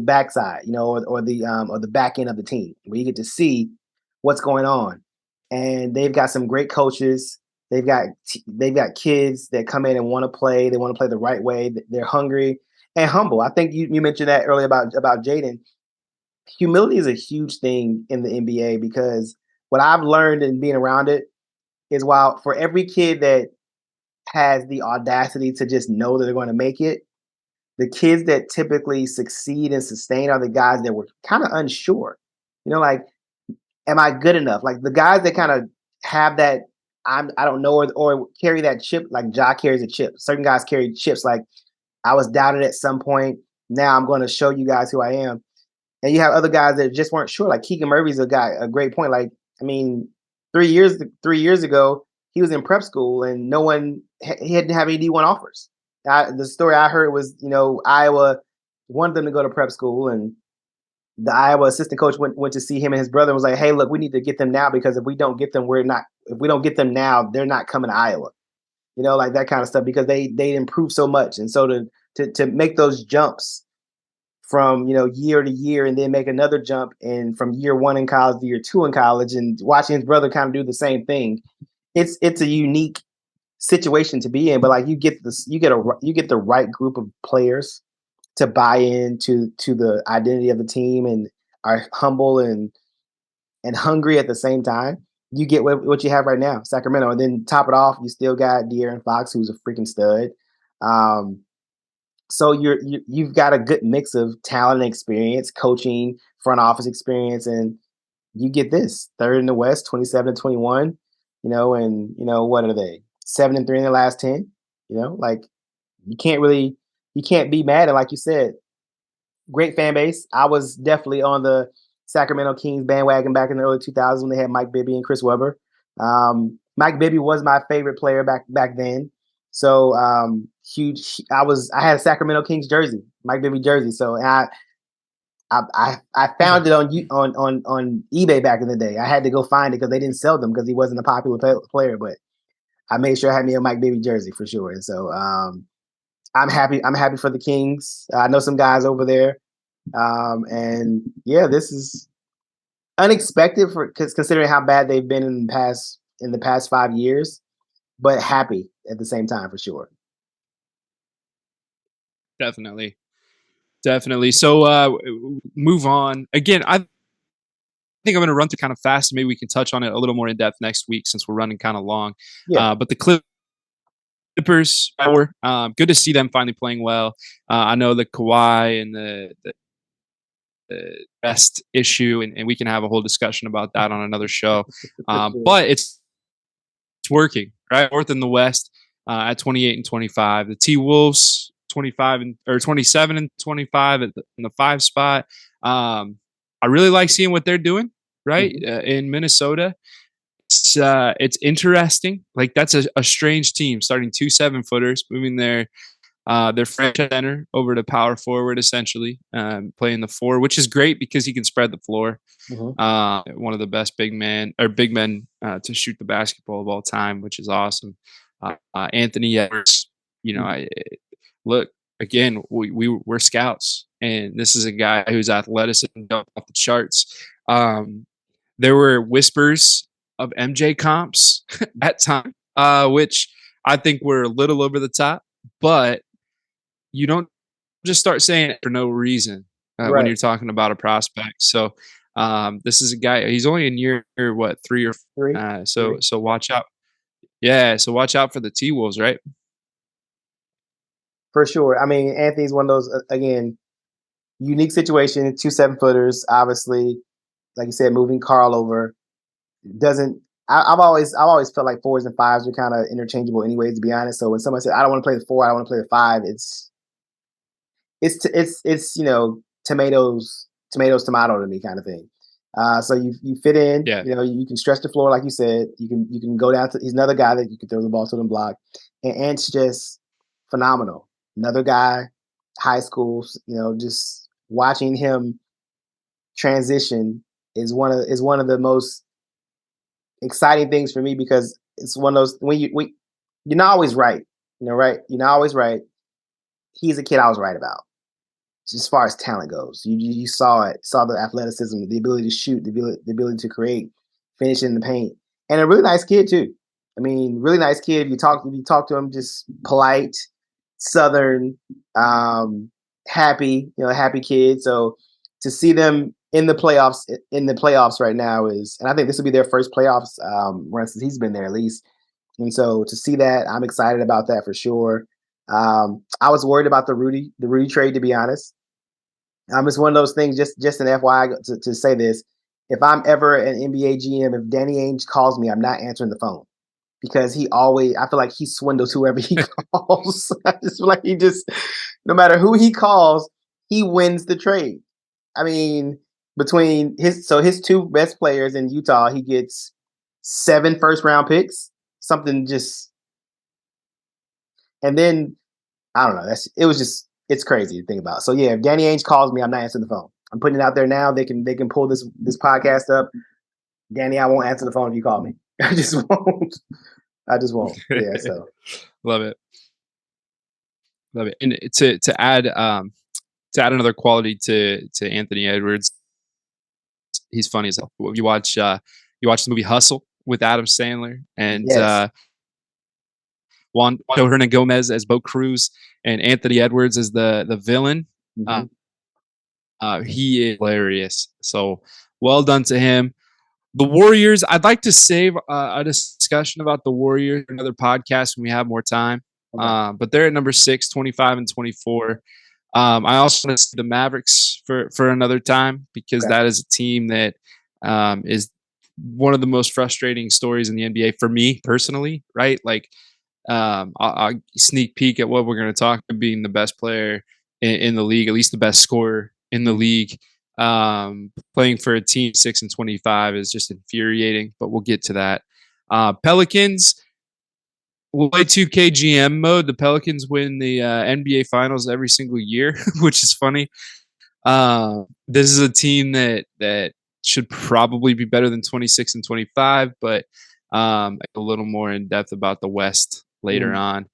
backside, you know, or the back end of the team where you get to see what's going on. And they've got some great coaches. They've got kids that come in and want to play. They want to play the right way. They're hungry and humble. I think you mentioned that earlier about Jaden. Humility is a huge thing in the NBA because what I've learned in being around it is while for every kid that has the audacity to just know that they're going to make it, the kids that typically succeed and sustain are the guys that were kind of unsure. You know, like, am I good enough? Like the guys that kind of have that I don't know or carry that chip like Ja carries a chip. Certain guys carry chips like I was doubted at some point. Now I'm going to show you guys who I am. And you have other guys that just weren't sure. Like Keegan Murray's a great point. Like, I mean, 3 years ago, he was in prep school and he didn't have any D1 offers. The story I heard was, Iowa wanted them to go to prep school, and the Iowa assistant coach went to see him and his brother and was like, "Hey, look, we need to get them now because if we don't get them, we're not. If we don't get them now, they're not coming to Iowa." Like that kind of stuff because they improve so much, and so to make those jumps from year to year and then make another jump and from year one in college to year two in college and watching his brother kind of do the same thing, it's a unique situation to be in, but like you get the right group of players to buy into the identity of the team and are humble and hungry at the same time. You get what you have right now, Sacramento, and then top it off, you still got De'Aaron Fox, who's a freaking stud. um, so you've got a good mix of talent and experience, coaching, front office experience, and you get this third in the West, 27-21. And what are they? 7-3 in the last 10. Like you can't be mad. And like you said, great fan base. I was definitely on the Sacramento Kings bandwagon back in the early 2000s when they had Mike Bibby and Chris Webber. Mike Bibby was my favorite player back then. So huge. I had a Sacramento Kings jersey, Mike Bibby jersey. So I found it on eBay back in the day. I had to go find it because they didn't sell them because he wasn't a popular player. But I made sure I had me a Mike Bibby jersey for sure. And so I'm happy. I'm happy for the Kings. I know some guys over there. And yeah, this is unexpected for considering how bad they've been in the past 5 years, but happy at the same time for sure. Definitely. So move on again. I think I'm going to run through kind of fast. Maybe we can touch on it a little more in depth next week since we're running kind of long. Yeah, But the Clippers, good to see them finally playing well. I know the Kawhi and the rest issue, and we can have a whole discussion about that on another show. for sure. But it's working, right? Fourth in the West at 28-25. The T Wolves 27-25 in the 5 spot. I really like seeing what they're doing, right, Mhm. in Minnesota. It's interesting. Like, that's a strange team starting 2 7-footers, moving their franchise center over to power forward, essentially, playing the 4, which is great because he can spread the floor. Mhm. One of the best big men to shoot the basketball of all time, which is awesome. Anthony Edwards, Mhm. look again. We're scouts, and this is a guy whose athleticism off the charts. There were whispers of MJ comps at time, which I think were a little over the top, but you don't just start saying it for no reason when Right. you're talking about a prospect. So this is a guy. He's only in year what 3 or 3. so 3. so watch out. Yeah, so watch out for the T Wolves, right? For sure. I mean, Anthony's one of those, again, unique situation, 2 7-footers, obviously, like you said, moving Carl over. Doesn't I've always felt like 4s and 5s are kinda interchangeable anyways, to be honest. So when someone said, "I don't wanna play the 4, I wanna play the 5," it's tomato to me kind of thing. So you fit in, Yeah, you can stretch the floor like you said. You can go down to he's another guy that you can throw the ball to and block. And Ant's just phenomenal. Another guy, high school, just watching him transition is one of the most exciting things for me because it's one of those you're not always right. Right? You're not always right. He's a kid I was right about as far as talent goes. You saw it, saw the athleticism, the ability to shoot, the ability to create, finish in the paint, and a really nice kid too. I mean, really nice kid. If you talk to him, just polite, southern, um, happy, happy kid. So to see them in the playoffs right now and I think this will be their first playoffs run since he's been there at least. And so to see that, I'm excited about that for sure. I was worried about the Rudy trade, to be honest. It's one of those things. Just an FYI to say this: if I'm ever an NBA GM, if Danny Ainge calls me, I'm not answering the phone because I feel like he swindles whoever he calls. I just feel like no matter who he calls, he wins the trade. I mean, between his two best players in Utah, he gets 7 first round picks, something just, and then I don't know. It's crazy to think about. So yeah, if Danny Ainge calls me, I'm not answering the phone. I'm putting it out there now. They can pull this podcast up. Danny, I won't answer the phone if you call me. I just won't. I just won't. Yeah. So love it, love it. And to add another quality to Anthony Edwards, he's funny as hell. You watch the movie Hustle with Adam Sandler and yes. Juan Hernan Gomez as Bo Cruz and Anthony Edwards as the villain. Uh, Hmm. he is hilarious. So well done to him. The Warriors, I'd like to save a discussion about the Warriors for another podcast when we have more time. Okay. But they're at number 6, 25 and 24. I also want to see the Mavericks for another time because Okay. that is a team that is one of the most frustrating stories in the NBA for me personally, right? Like, I'll sneak peek at what we're going to talk about being the best player in the league, at least the best scorer in the Mhm. league. Playing for a team 6 and 25 is just infuriating, but we'll get to that. Pelicans will play 2K GM mode. The Pelicans win the NBA Finals every single year, which is funny. This is a team that should probably be better than 26 and 25, but a little more in depth about the West later Mm. on.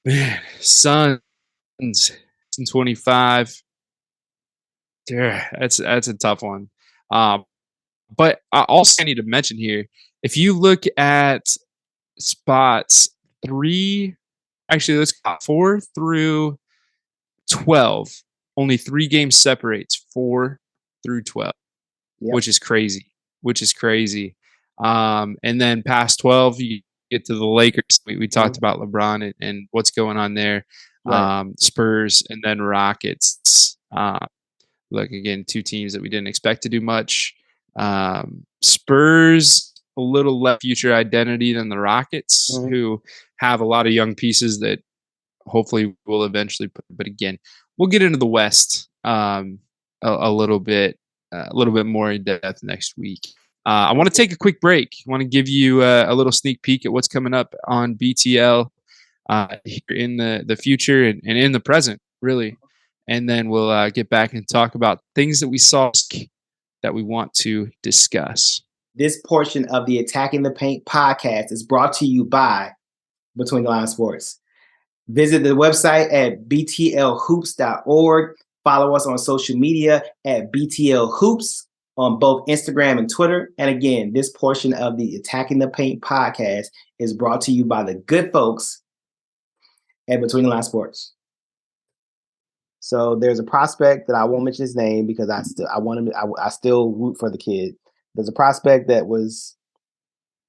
Man, Suns in 25. Yeah, that's a tough one. Um, but I also need to mention here, if you look at spots 3, actually let's go 4 through 12, only 3 games separates 4 through 12, Yep. which is crazy, which is crazy. And then past 12, you get to the Lakers. We talked Mhm. about LeBron and what's going on there. Right. Spurs and then Rockets. Look, again, 2 teams that we didn't expect to do much. Spurs, a little less future identity than the Rockets, Mhm. who have a lot of young pieces that hopefully will eventually put. But again, we'll get into the West a little bit a little bit more in depth next week. I want to take a quick break. I want to give you a little sneak peek at what's coming up on BTL here in the future and in the present, really. And then we'll get back and talk about things that we saw that we want to discuss. This portion of the Attacking the Paint podcast is brought to you by Between the Lines Sports. Visit the website at btlhoops.org. Follow us on social media at btlhoops on both Instagram and Twitter. And again, this portion of the Attacking the Paint podcast is brought to you by the good folks at Between the Lines Sports. So there's a prospect that I won't mention his name because I still root for the kid. There's a prospect that was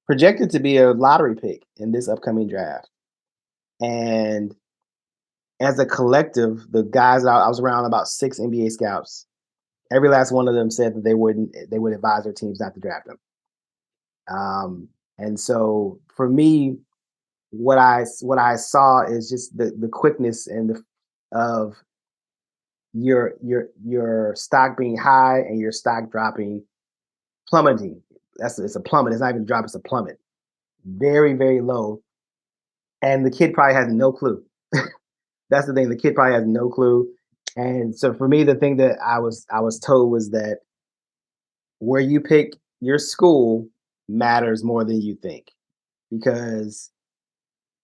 projected to be a lottery pick in this upcoming draft. And as a collective, the guys I was around about 6 NBA scouts. Every last one of them said that they would advise their teams not to draft him. And so for me, what I saw is just the quickness and of your stock being high and your stock plummeting. It's a plummet. It's not even a drop. It's a plummet. Very, very low. And the kid probably has no clue. That's the thing. The kid probably has no clue. And so for me, the thing that I was told was that where you pick your school matters more than you think, because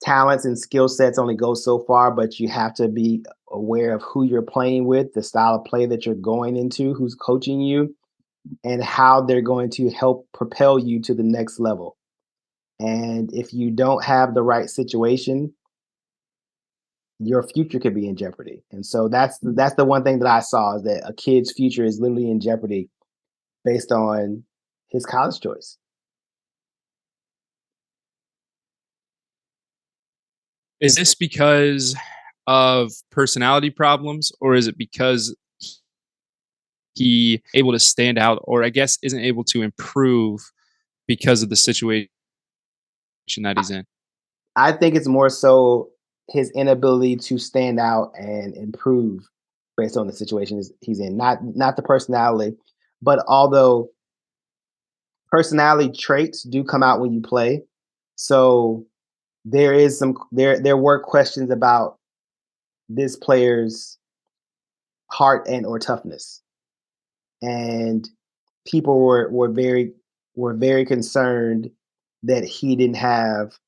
talents and skill sets only go so far, but you have to be aware of who you're playing with, the style of play that you're going into, who's coaching you, and how they're going to help propel you to the next level. And if you don't have the right situation, your future could be in jeopardy. And so that's the one thing that I saw, is that a kid's future is literally in jeopardy based on his college choice. Is this because of personality problems, or is it because he able to stand out, or I guess isn't able to improve because of the situation that he's in? I think it's more so his inability to stand out and improve based on the situation he's in, not the personality. But although personality traits do come out when you play, so there were questions about this player's heart and or toughness, and people were very concerned that he didn't have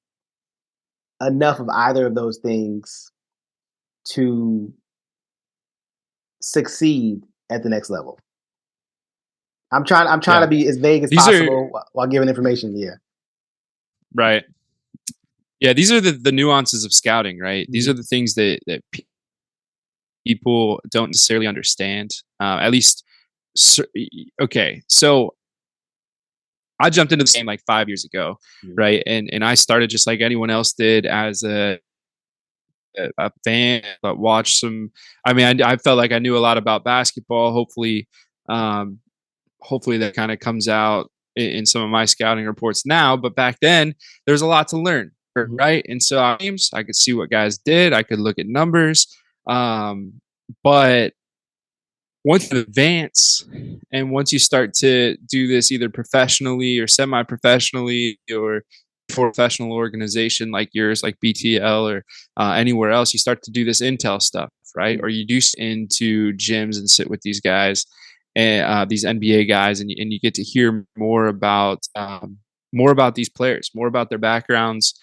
enough of either of those things to succeed at the next level. I'm trying to be as vague as possible while giving information. Yeah. Right. Yeah, these are the nuances of scouting, right? Mm-hmm. These are the things that people don't necessarily understand. At least, okay. So I jumped into the game like 5 years ago, right? And I started just like anyone else did, as a fan, but watched some. I mean, I felt like I knew a lot about basketball. Hopefully that kind of comes out in some of my scouting reports now. But back then, there's a lot to learn, right? And so I could see what guys did. I could look at numbers. But once you advance and once you start to do this either professionally or semi-professionally or for a professional organization like yours, like BTL or anywhere else, you start to do this intel stuff, right? Or you do into gyms and sit with these guys and these NBA guys, and you get to hear more about these players, more about their backgrounds.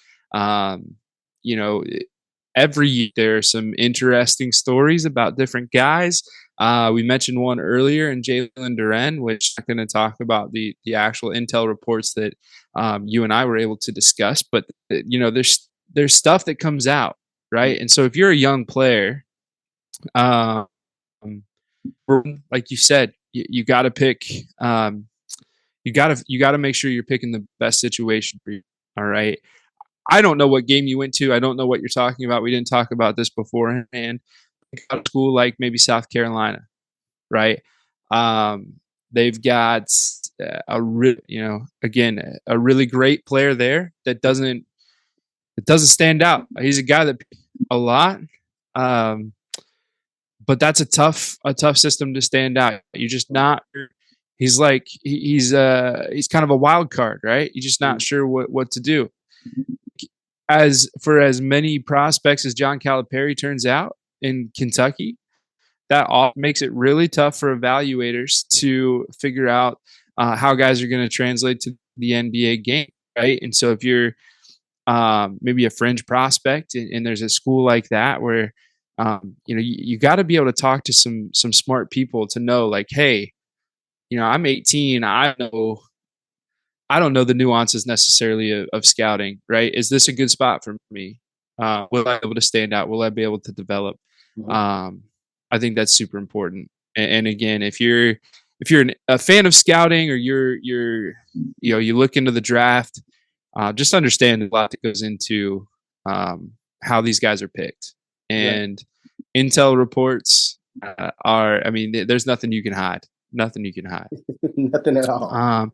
Every year there are some interesting stories about different guys. We mentioned one earlier in Jalen Duren, which I'm going to talk about the actual intel reports that you and I were able to discuss. But there's stuff that comes out, right? And so if you're a young player, like you said, you got to pick. You got to make sure you're picking the best situation for you. All right. I don't know what game you went to. I don't know what you're talking about. We didn't talk about this beforehand. Out of school like maybe South Carolina, right? They've got a really great player there that doesn't stand out. He's a guy that a lot, but that's a tough system to stand out. You're just not he's like he's kind of a wild card, right? You're just not sure what to do. As for as many prospects as John Calipari turns out in Kentucky, that all makes it really tough for evaluators to figure out how guys are going to translate to the NBA game, right? And so if you're maybe a fringe prospect and there's a school like that where you got to be able to talk to some smart people to know, like, hey, I'm 18, I don't know the nuances necessarily of scouting, right? Is this a good spot for me? Will I be able to stand out? Will I be able to develop? I think that's super important. And again, if you're a fan of scouting, or you look into the draft, just understand a lot that goes into how these guys are picked. And intel reports there's nothing you can hide. Nothing you can hide. Nothing at all.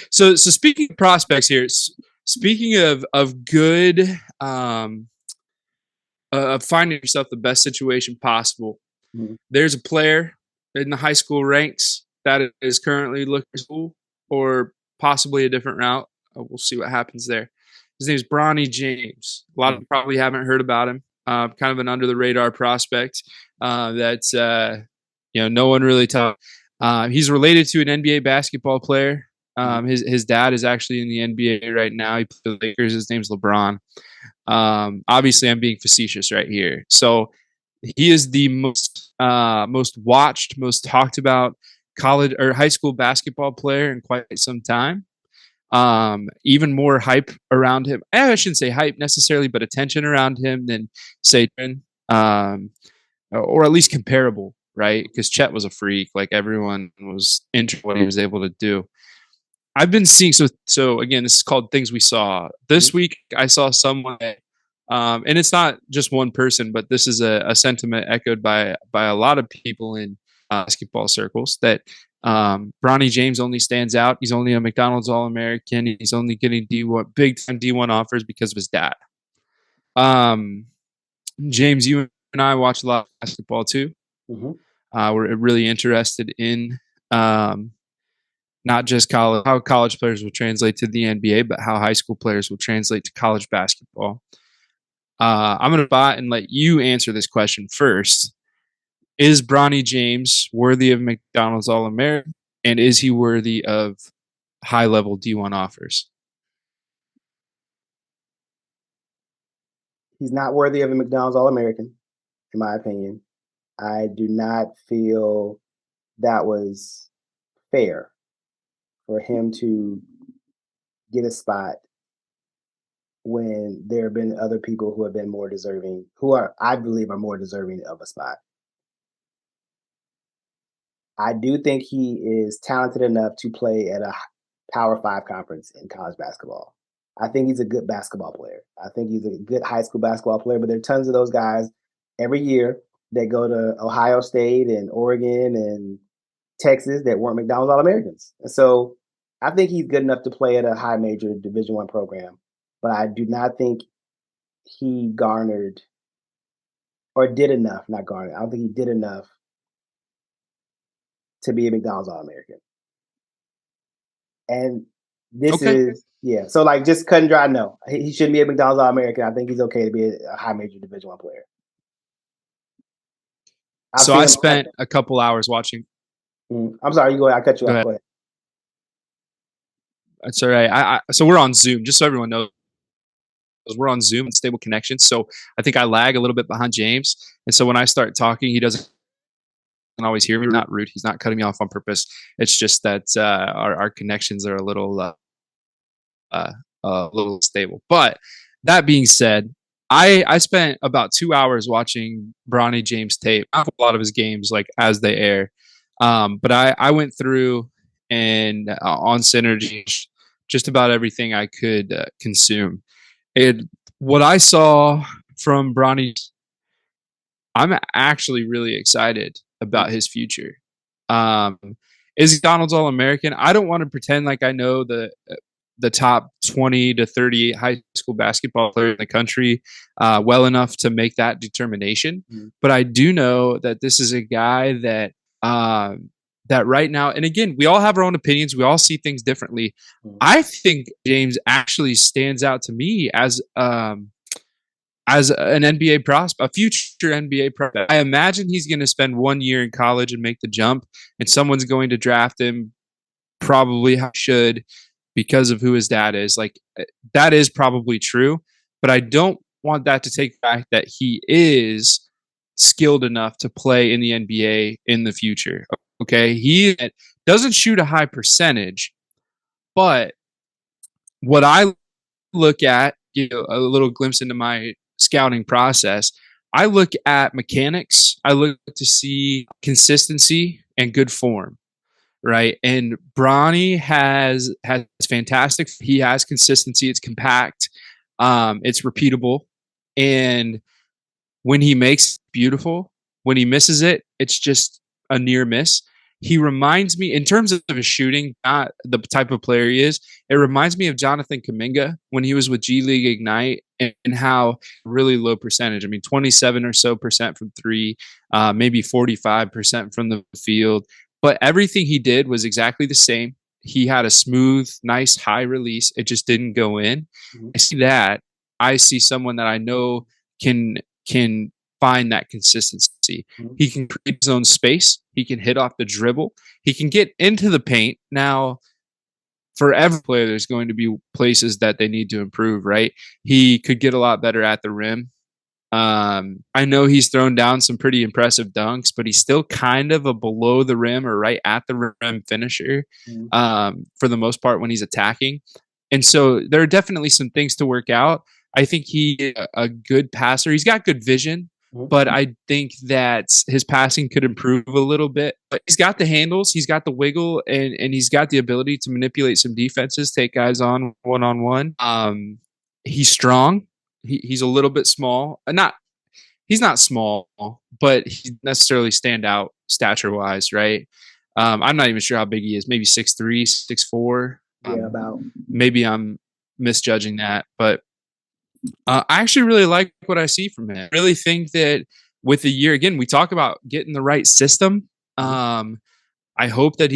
So speaking of prospects here, speaking of good, of finding yourself the best situation possible, there's a player in the high school ranks that is currently looking for school, or possibly a different route. We'll see what happens there. His name is Bronny James. A lot of you probably haven't heard about him. Kind of an under the radar prospect that no one really talks. He's related to an NBA basketball player. His dad is actually in the NBA right now. He plays for the Lakers. His name's LeBron. Obviously, I'm being facetious right here. So he is the most watched, most talked about college or high school basketball player in quite some time. Even more hype around him. I shouldn't say hype necessarily, but attention around him than Satan, or at least comparable, right? Because Chet was a freak. Like, everyone was into what he was able to do. I've been seeing, so again, this is called Things We Saw. This week, I saw someone, and it's not just one person, but this is a sentiment echoed by a lot of people in basketball circles, that Bronny James only stands out. He's only a McDonald's All-American. He's only getting big time D1 offers because of his dad. James, you and I watch a lot of basketball too. We're really interested in not just how college players will translate to the NBA, but how high school players will translate to college basketball. I'm going to spot and let you answer this question first. Is Bronny James worthy of McDonald's All-American, and is he worthy of high-level D1 offers? He's not worthy of a McDonald's All-American, in my opinion. I do not feel that was fair for him to get a spot when there have been other people who have been more deserving, I believe, are more deserving of a spot. I do think he is talented enough to play at a Power 5 conference in college basketball. I think he's a good basketball player. I think he's a good high school basketball player, but there are tons of those guys every year that go to Ohio State and Oregon and Texas that weren't McDonald's All-Americans. And so I think he's good enough to play at a high major Division I program, but I do not think he garnered or did enough, not garnered. I don't think he did enough to be a McDonald's All-American. And this is, so like, just cut and dry, no. He shouldn't be a McDonald's All-American. I think he's okay to be a high major Division I player. I spent a couple hours watching. I'm sorry, you go ahead. I cut you off. Go ahead. That's all right. So we're on Zoom, just so everyone knows. We're on Zoom and stable connection. So I think I lag a little bit behind James. And so when I start talking, he doesn't always hear me. Not rude. He's not cutting me off on purpose. It's just that our connections are a little stable. But that being said, I spent about 2 hours watching Bronny James tape. Not a lot of his games, like, as they air. But I went through and on Synergy just about everything I could consume. What I saw from Bronny, I'm actually really excited about his future. Is he Donald's All-American? I don't want to pretend like I know the top 20 to 38 high school basketball players in the country well enough to make that determination. But I do know that this is a guy that that right now, and again, we all have our own opinions. We all see things differently. Mhm. I think James actually stands out to me as an NBA prospect, a future NBA prospect. I imagine he's going to spend 1 year in college and make the jump, and someone's going to draft him. Probably should because of who his dad is. Like that is probably true, but I don't want that to take the fact that he is skilled enough to play in the NBA in the future. Okay, he doesn't shoot a high percentage, but what I look at, a little glimpse into my scouting process. I look at mechanics. I look to see consistency and good form, right? And Bronny has fantastic. He has consistency. It's compact. It's repeatable, and when he makes it, beautiful. When he misses it, it's just a near miss. He reminds me, in terms of his shooting, not the type of player he is. It reminds me of Jonathan Kuminga when he was with G League Ignite, and how really low percentage. I mean, 27 or so percent from three, maybe 45% from the field. But everything he did was exactly the same. He had a smooth, nice, high release. It just didn't go in. Mhm. I see that. I see someone that I know can find that consistency. Mhm. He can create his own space. He can hit off the dribble. He can get into the paint. Now, for every player, there's going to be places that they need to improve, right? He could get a lot better at the rim. I know he's thrown down some pretty impressive dunks, but he's still kind of a below the rim or right at the rim finisher Mhm. for the most part when he's attacking. And so there are definitely some things to work out. I think he's a good passer. He's got good vision, Mhm. but I think that his passing could improve a little bit. But he's got the handles, he's got the wiggle, and he's got the ability to manipulate some defenses, take guys on one. He's strong. He's a little bit small. Not he's not small, but he necessarily stand out stature wise, right? I'm not even sure how big he is. Maybe 6'3", 6'4". Yeah, about. Maybe I'm misjudging that, but I actually really like what I see from him. I really think that with the year, again, we talk about getting the right system. Mhm. I hope that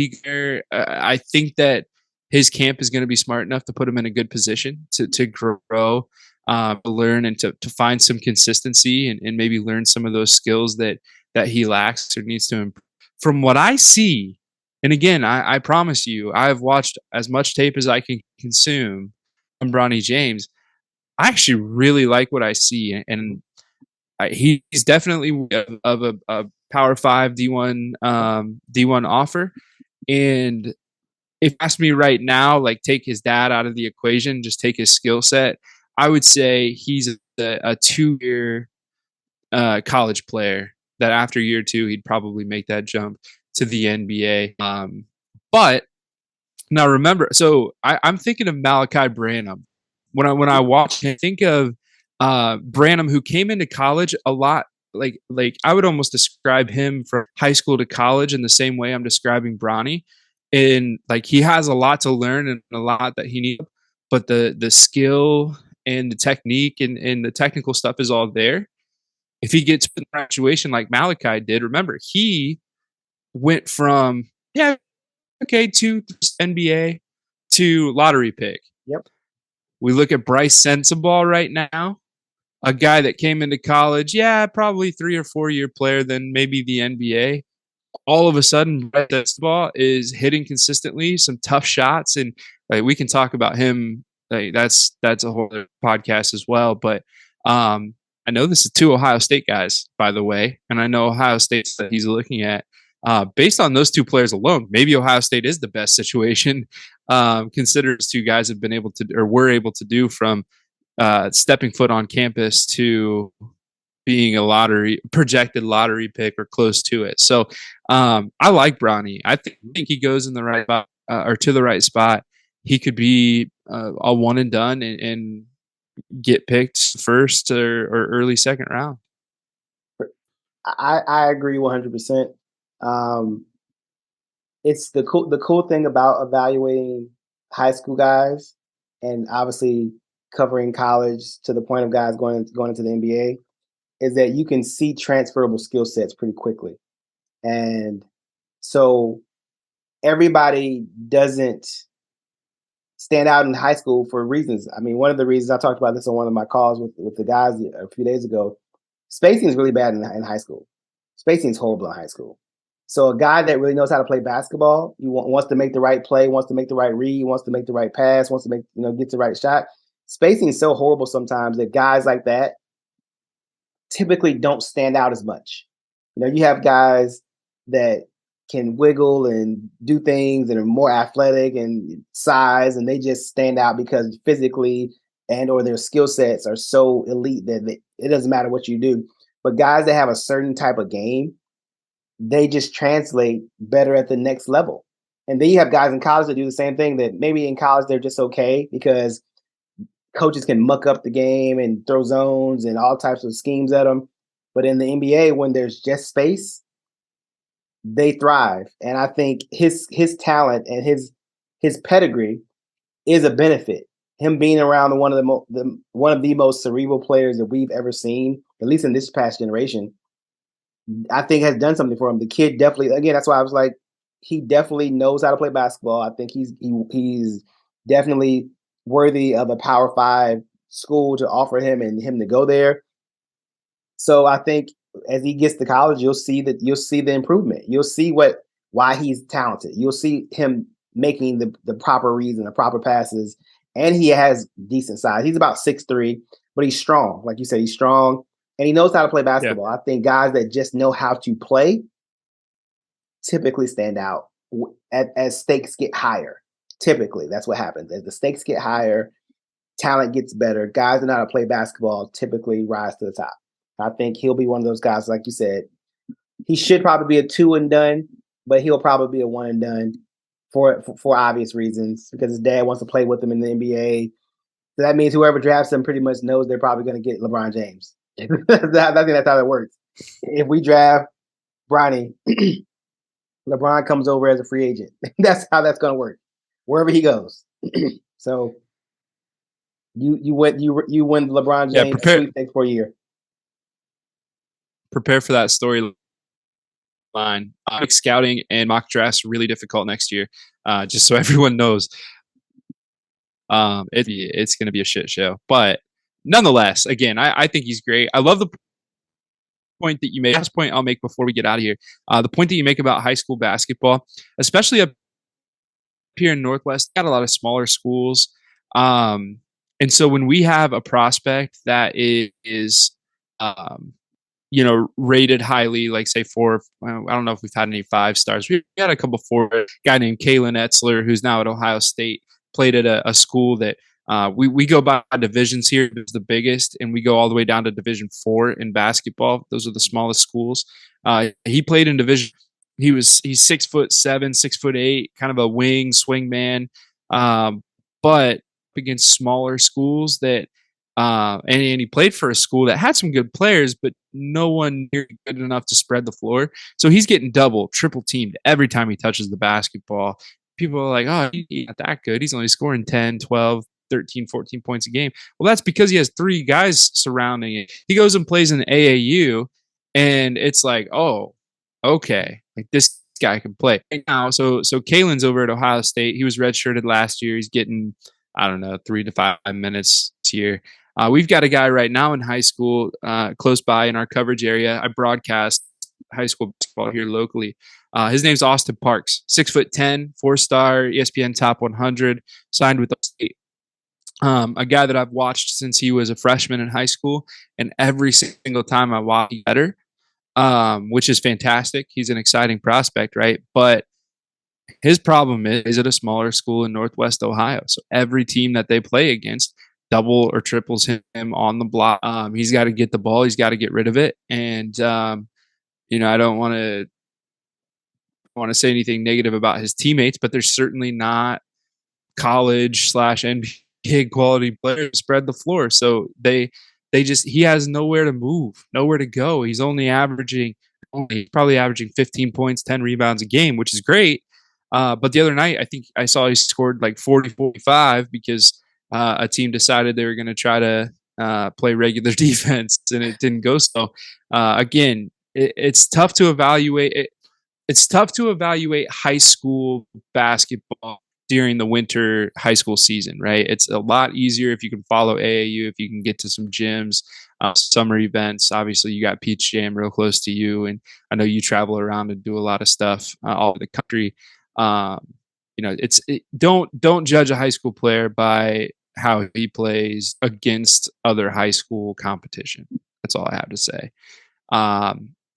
I think that his camp is going to be smart enough to put him in a good position to grow, to learn, and to find some consistency, and maybe learn some of those skills that he lacks or needs to improve. From what I see, and again, I promise you, I've watched as much tape as I can consume on Bronny James. I actually really like what I see, and he's definitely of a Power Five D1 offer. And if you ask me right now, like take his dad out of the equation, just take his skill set, I would say he's a 2 year college player that after year two he'd probably make that jump to the NBA. But now remember, so I'm thinking of Malachi Branham. When I watch him, think of Branham, who came into college a lot. Like I would almost describe him from high school to college in the same way I'm describing Bronny. And like he has a lot to learn and a lot that he needs, but the skill and the technique and the technical stuff is all there. If he gets in a situation like Malachi did, remember he went from yeah, okay, to NBA to lottery pick. Yep. We look at Bryce Sensabaugh right now, a guy that came into college, yeah, probably 3 or 4 year player than maybe the NBA. All of a sudden, Bryce Sensabaugh is hitting consistently, some tough shots, and like we can talk about him. Like that's a whole other podcast as well. But I know this is two Ohio State guys, by the way, and I know Ohio State that he's looking at. Based on those two players alone, maybe Ohio State is the best situation. Considers two guys have been able to or were able to do from stepping foot on campus to being a projected lottery pick or close to it. So I like Bronny. I think he goes in the right spot or to the right spot. He could be a one and done and get picked first or early second round. I agree 100%. Um, it's the cool thing about evaluating high school guys, and obviously covering college to the point of guys going into the NBA, is that you can see transferable skill sets pretty quickly. And so everybody doesn't stand out in high school for reasons. I mean, one of the reasons I talked about this on one of my calls with the guys a few days ago, spacing is really bad in high school. Spacing is horrible in high school. So a guy that really knows how to play basketball, wants to make the right play, wants to make the right read, wants to make the right pass, wants to make get the right shot. Spacing is so horrible sometimes that guys like that typically don't stand out as much. You have guys that can wiggle and do things and are more athletic and size, and they just stand out because physically and or their skill sets are so elite that it doesn't matter what you do. But guys that have a certain type of game, they just translate better at the next level. And then you have guys in college that do the same thing, that maybe in college they're just okay because coaches can muck up the game and throw zones and all types of schemes at them. But in the NBA, when there's just space, they thrive. And I think his talent and his pedigree is a benefit. Him being around one of the most cerebral players that we've ever seen, at least in this past generation, I think has done something for him. The kid definitely, again, that's why I was like, he definitely knows how to play basketball. I think he's definitely worthy of a Power Five school to offer him and him to go there. So I think as he gets to college, you'll see the improvement. You'll see why he's talented. You'll see him making the proper reads and the proper passes, and he has decent size. He's about 6'3", but he's strong. Like you said, he's strong and he knows how to play basketball. Yeah. I think guys that just know how to play typically stand out as stakes get higher. Typically, that's what happens. As the stakes get higher, talent gets better. Guys that know how to play basketball typically rise to the top. I think he'll be one of those guys, like you said. He should probably be a 2 and done, but he'll probably be a 1 and done for obvious reasons, because his dad wants to play with him in the NBA. So that means whoever drafts him pretty much knows they're probably going to get LeBron James. I think that's how it works. If we draft Bronny, LeBron comes over as a free agent. That's how that's going to work, wherever he goes. So you win LeBron James sweepstakes for a year. Prepare for that storyline. Scouting and mock drafts really difficult next year. Just so everyone knows, it's going to be a shit show. But nonetheless, again, I think he's great. I love the point that you made. Last point I'll make before we get out of here. The point that you make about high school basketball, especially up here in Northwest, got a lot of smaller schools. And so when we have a prospect that is rated highly, like say 4, I don't know if we've had any 5 stars. We had a couple 4. A guy named Kalen Etzler, who's now at Ohio State, played at a school that we go by divisions here. It's the biggest, and we go all the way down to Division 4 in basketball. Those are the smallest schools. He played in Division. He's 6'7", 6'8", kind of a swing man, but against smaller schools that. And he played for a school that had some good players, but no one near good enough to spread the floor. So he's getting double, triple teamed every time he touches the basketball. People are like, oh, he's not that good. He's only scoring 10, 12, 13, 14 points a game. Well, that's because he has 3 guys surrounding it. He goes and plays in the AAU, and it's like, oh, okay, like this guy can play. Right now, so Kalen's over at Ohio State. He was redshirted last year. He's getting, I don't know, 3 to 5 minutes this year. We've got a guy right now in high school close by in our coverage area. I broadcast high school basketball here locally. His name's Austin Parks, 6'10", 4-star, ESPN Top 100, signed with the state. A guy that I've watched since he was a freshman in high school, and every single time I watch, he's better, which is fantastic. He's an exciting prospect, right? But his problem is at a smaller school in Northwest Ohio. So every team that they play against double or triples him on the block. He's got to get the ball. He's got to get rid of it. And, I don't want to say anything negative about his teammates, but they're certainly not college/NBA quality players spread the floor. So he has nowhere to move, nowhere to go. He's probably averaging 15 points, 10 rebounds a game, which is great. But the other night, I think I saw he scored like 40, 45 because a team decided they were going to try to play regular defense, and it didn't go so. Again, it's tough to evaluate it. it's tough to evaluate high school basketball during the winter high school season, right? It's a lot easier if you can follow AAU, if you can get to some gyms, summer events. Obviously, you got Peach Jam real close to you, and I know you travel around and do a lot of stuff all over the country. Um, don't judge a high school player by how he plays against other high school competition. That's all I have to say.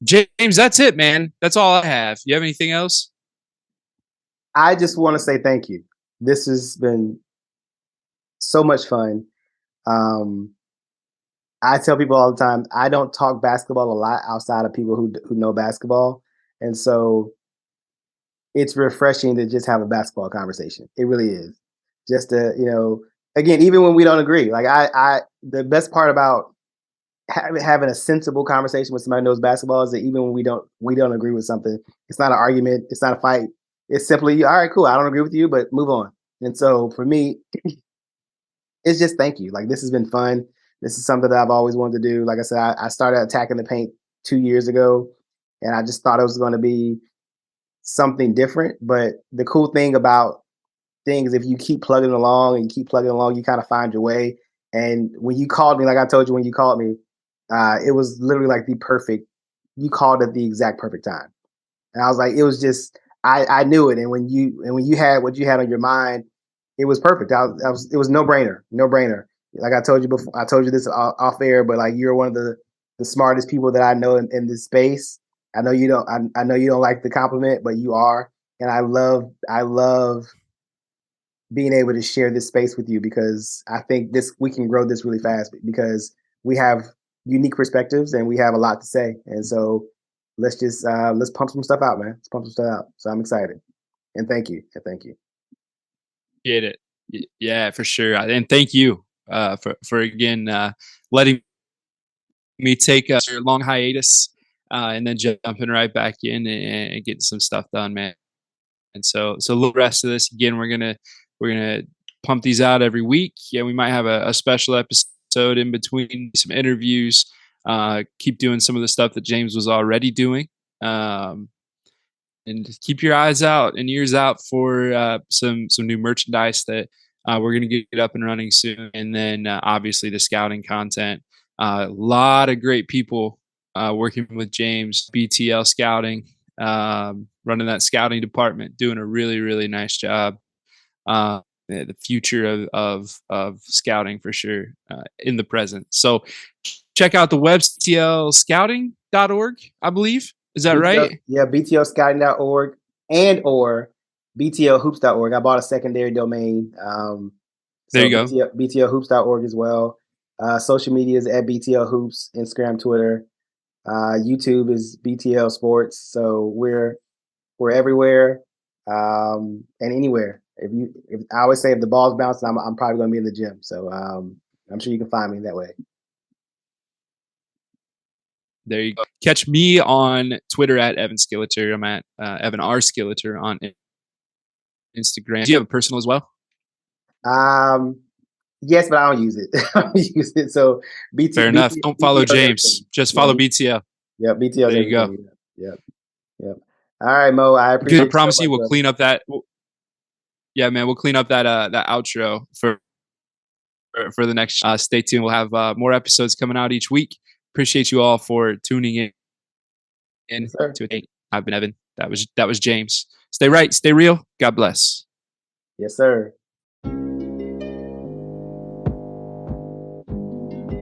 James, that's it, man. That's all I have. You have anything else? I just want to say thank you. This has been so much fun. Um, I tell people all the time, I don't talk basketball a lot outside of people who know basketball, and so it's refreshing to just have a basketball conversation. It really is. Just to again, even when we don't agree, like the best part about having a sensible conversation with somebody who knows basketball is that even when we don't agree with something, it's not an argument, it's not a fight. It's simply, all right, cool. I don't agree with you, but move on. And so for me, it's just thank you. Like this has been fun. This is something that I've always wanted to do. Like I said, I started attacking the paint 2 years ago, and I just thought it was going to be something different. But the cool thing about things, if you keep plugging along and you keep plugging along, you kind of find your way. And when you called me, like I told you when you called me, it was literally like the perfect. You called at the exact perfect time, and I was like, it was just I knew it. And when you had what you had on your mind, it was perfect. It was no brainer, no brainer. Like I told you before, I told you this off air, but like you're one of the smartest people that I know in this space. I know you don't. I know you don't like the compliment, but you are, and I love being able to share this space with you because I think this we can grow this really fast because we have unique perspectives and we have a lot to say. And so let's pump some stuff out, man. Let's pump some stuff out. So I'm excited. And thank you. And thank you. Get it. Yeah, for sure. And thank you for again letting me take a long hiatus and then jumping right back in and getting some stuff done, man. And so the rest of this again, we're gonna pump these out every week. Yeah, we might have a special episode in between, some interviews. Keep doing some of the stuff that James was already doing. And keep your eyes out and ears out for some new merchandise that we're going to get up and running soon. And then obviously the scouting content. A lot of great people working with James, BTL Scouting, running that scouting department, doing a really, really nice job. The future of scouting for sure in the present. So check out the website tlscouting.org, I believe. Is that BTL, right? yeah, btlscouting.org and or btlhoops.org. I bought a secondary domain. There So you go. btlhoops.org as well. Social media is at BTL Hoops, Instagram, Twitter. YouTube is BTL Sports. So we're everywhere and anywhere. If I always say if the ball's bouncing, I'm probably going to be in the gym. So I'm sure you can find me that way. There you go. Catch me on Twitter at Evan Skilliter. I'm at Evan R. Skilliter on Instagram. Do you have a personal as well? Yes, but I don't use it. I don't use it. So Fair enough. Don't follow BTL is James. everything. Just Yeah, follow BTL. yeah, BTL is There you go. everything. Yep, yep. All right, Mo. I Good. I appreciate you so promise you, much, we'll brother. clean up that. Yeah, man, we'll clean up that outro for the next. Stay tuned. We'll have more episodes coming out each week. Appreciate you all for tuning in Yes, sir. to it. I've been Evan. That was James. Stay right. Stay real. God bless. Yes, sir.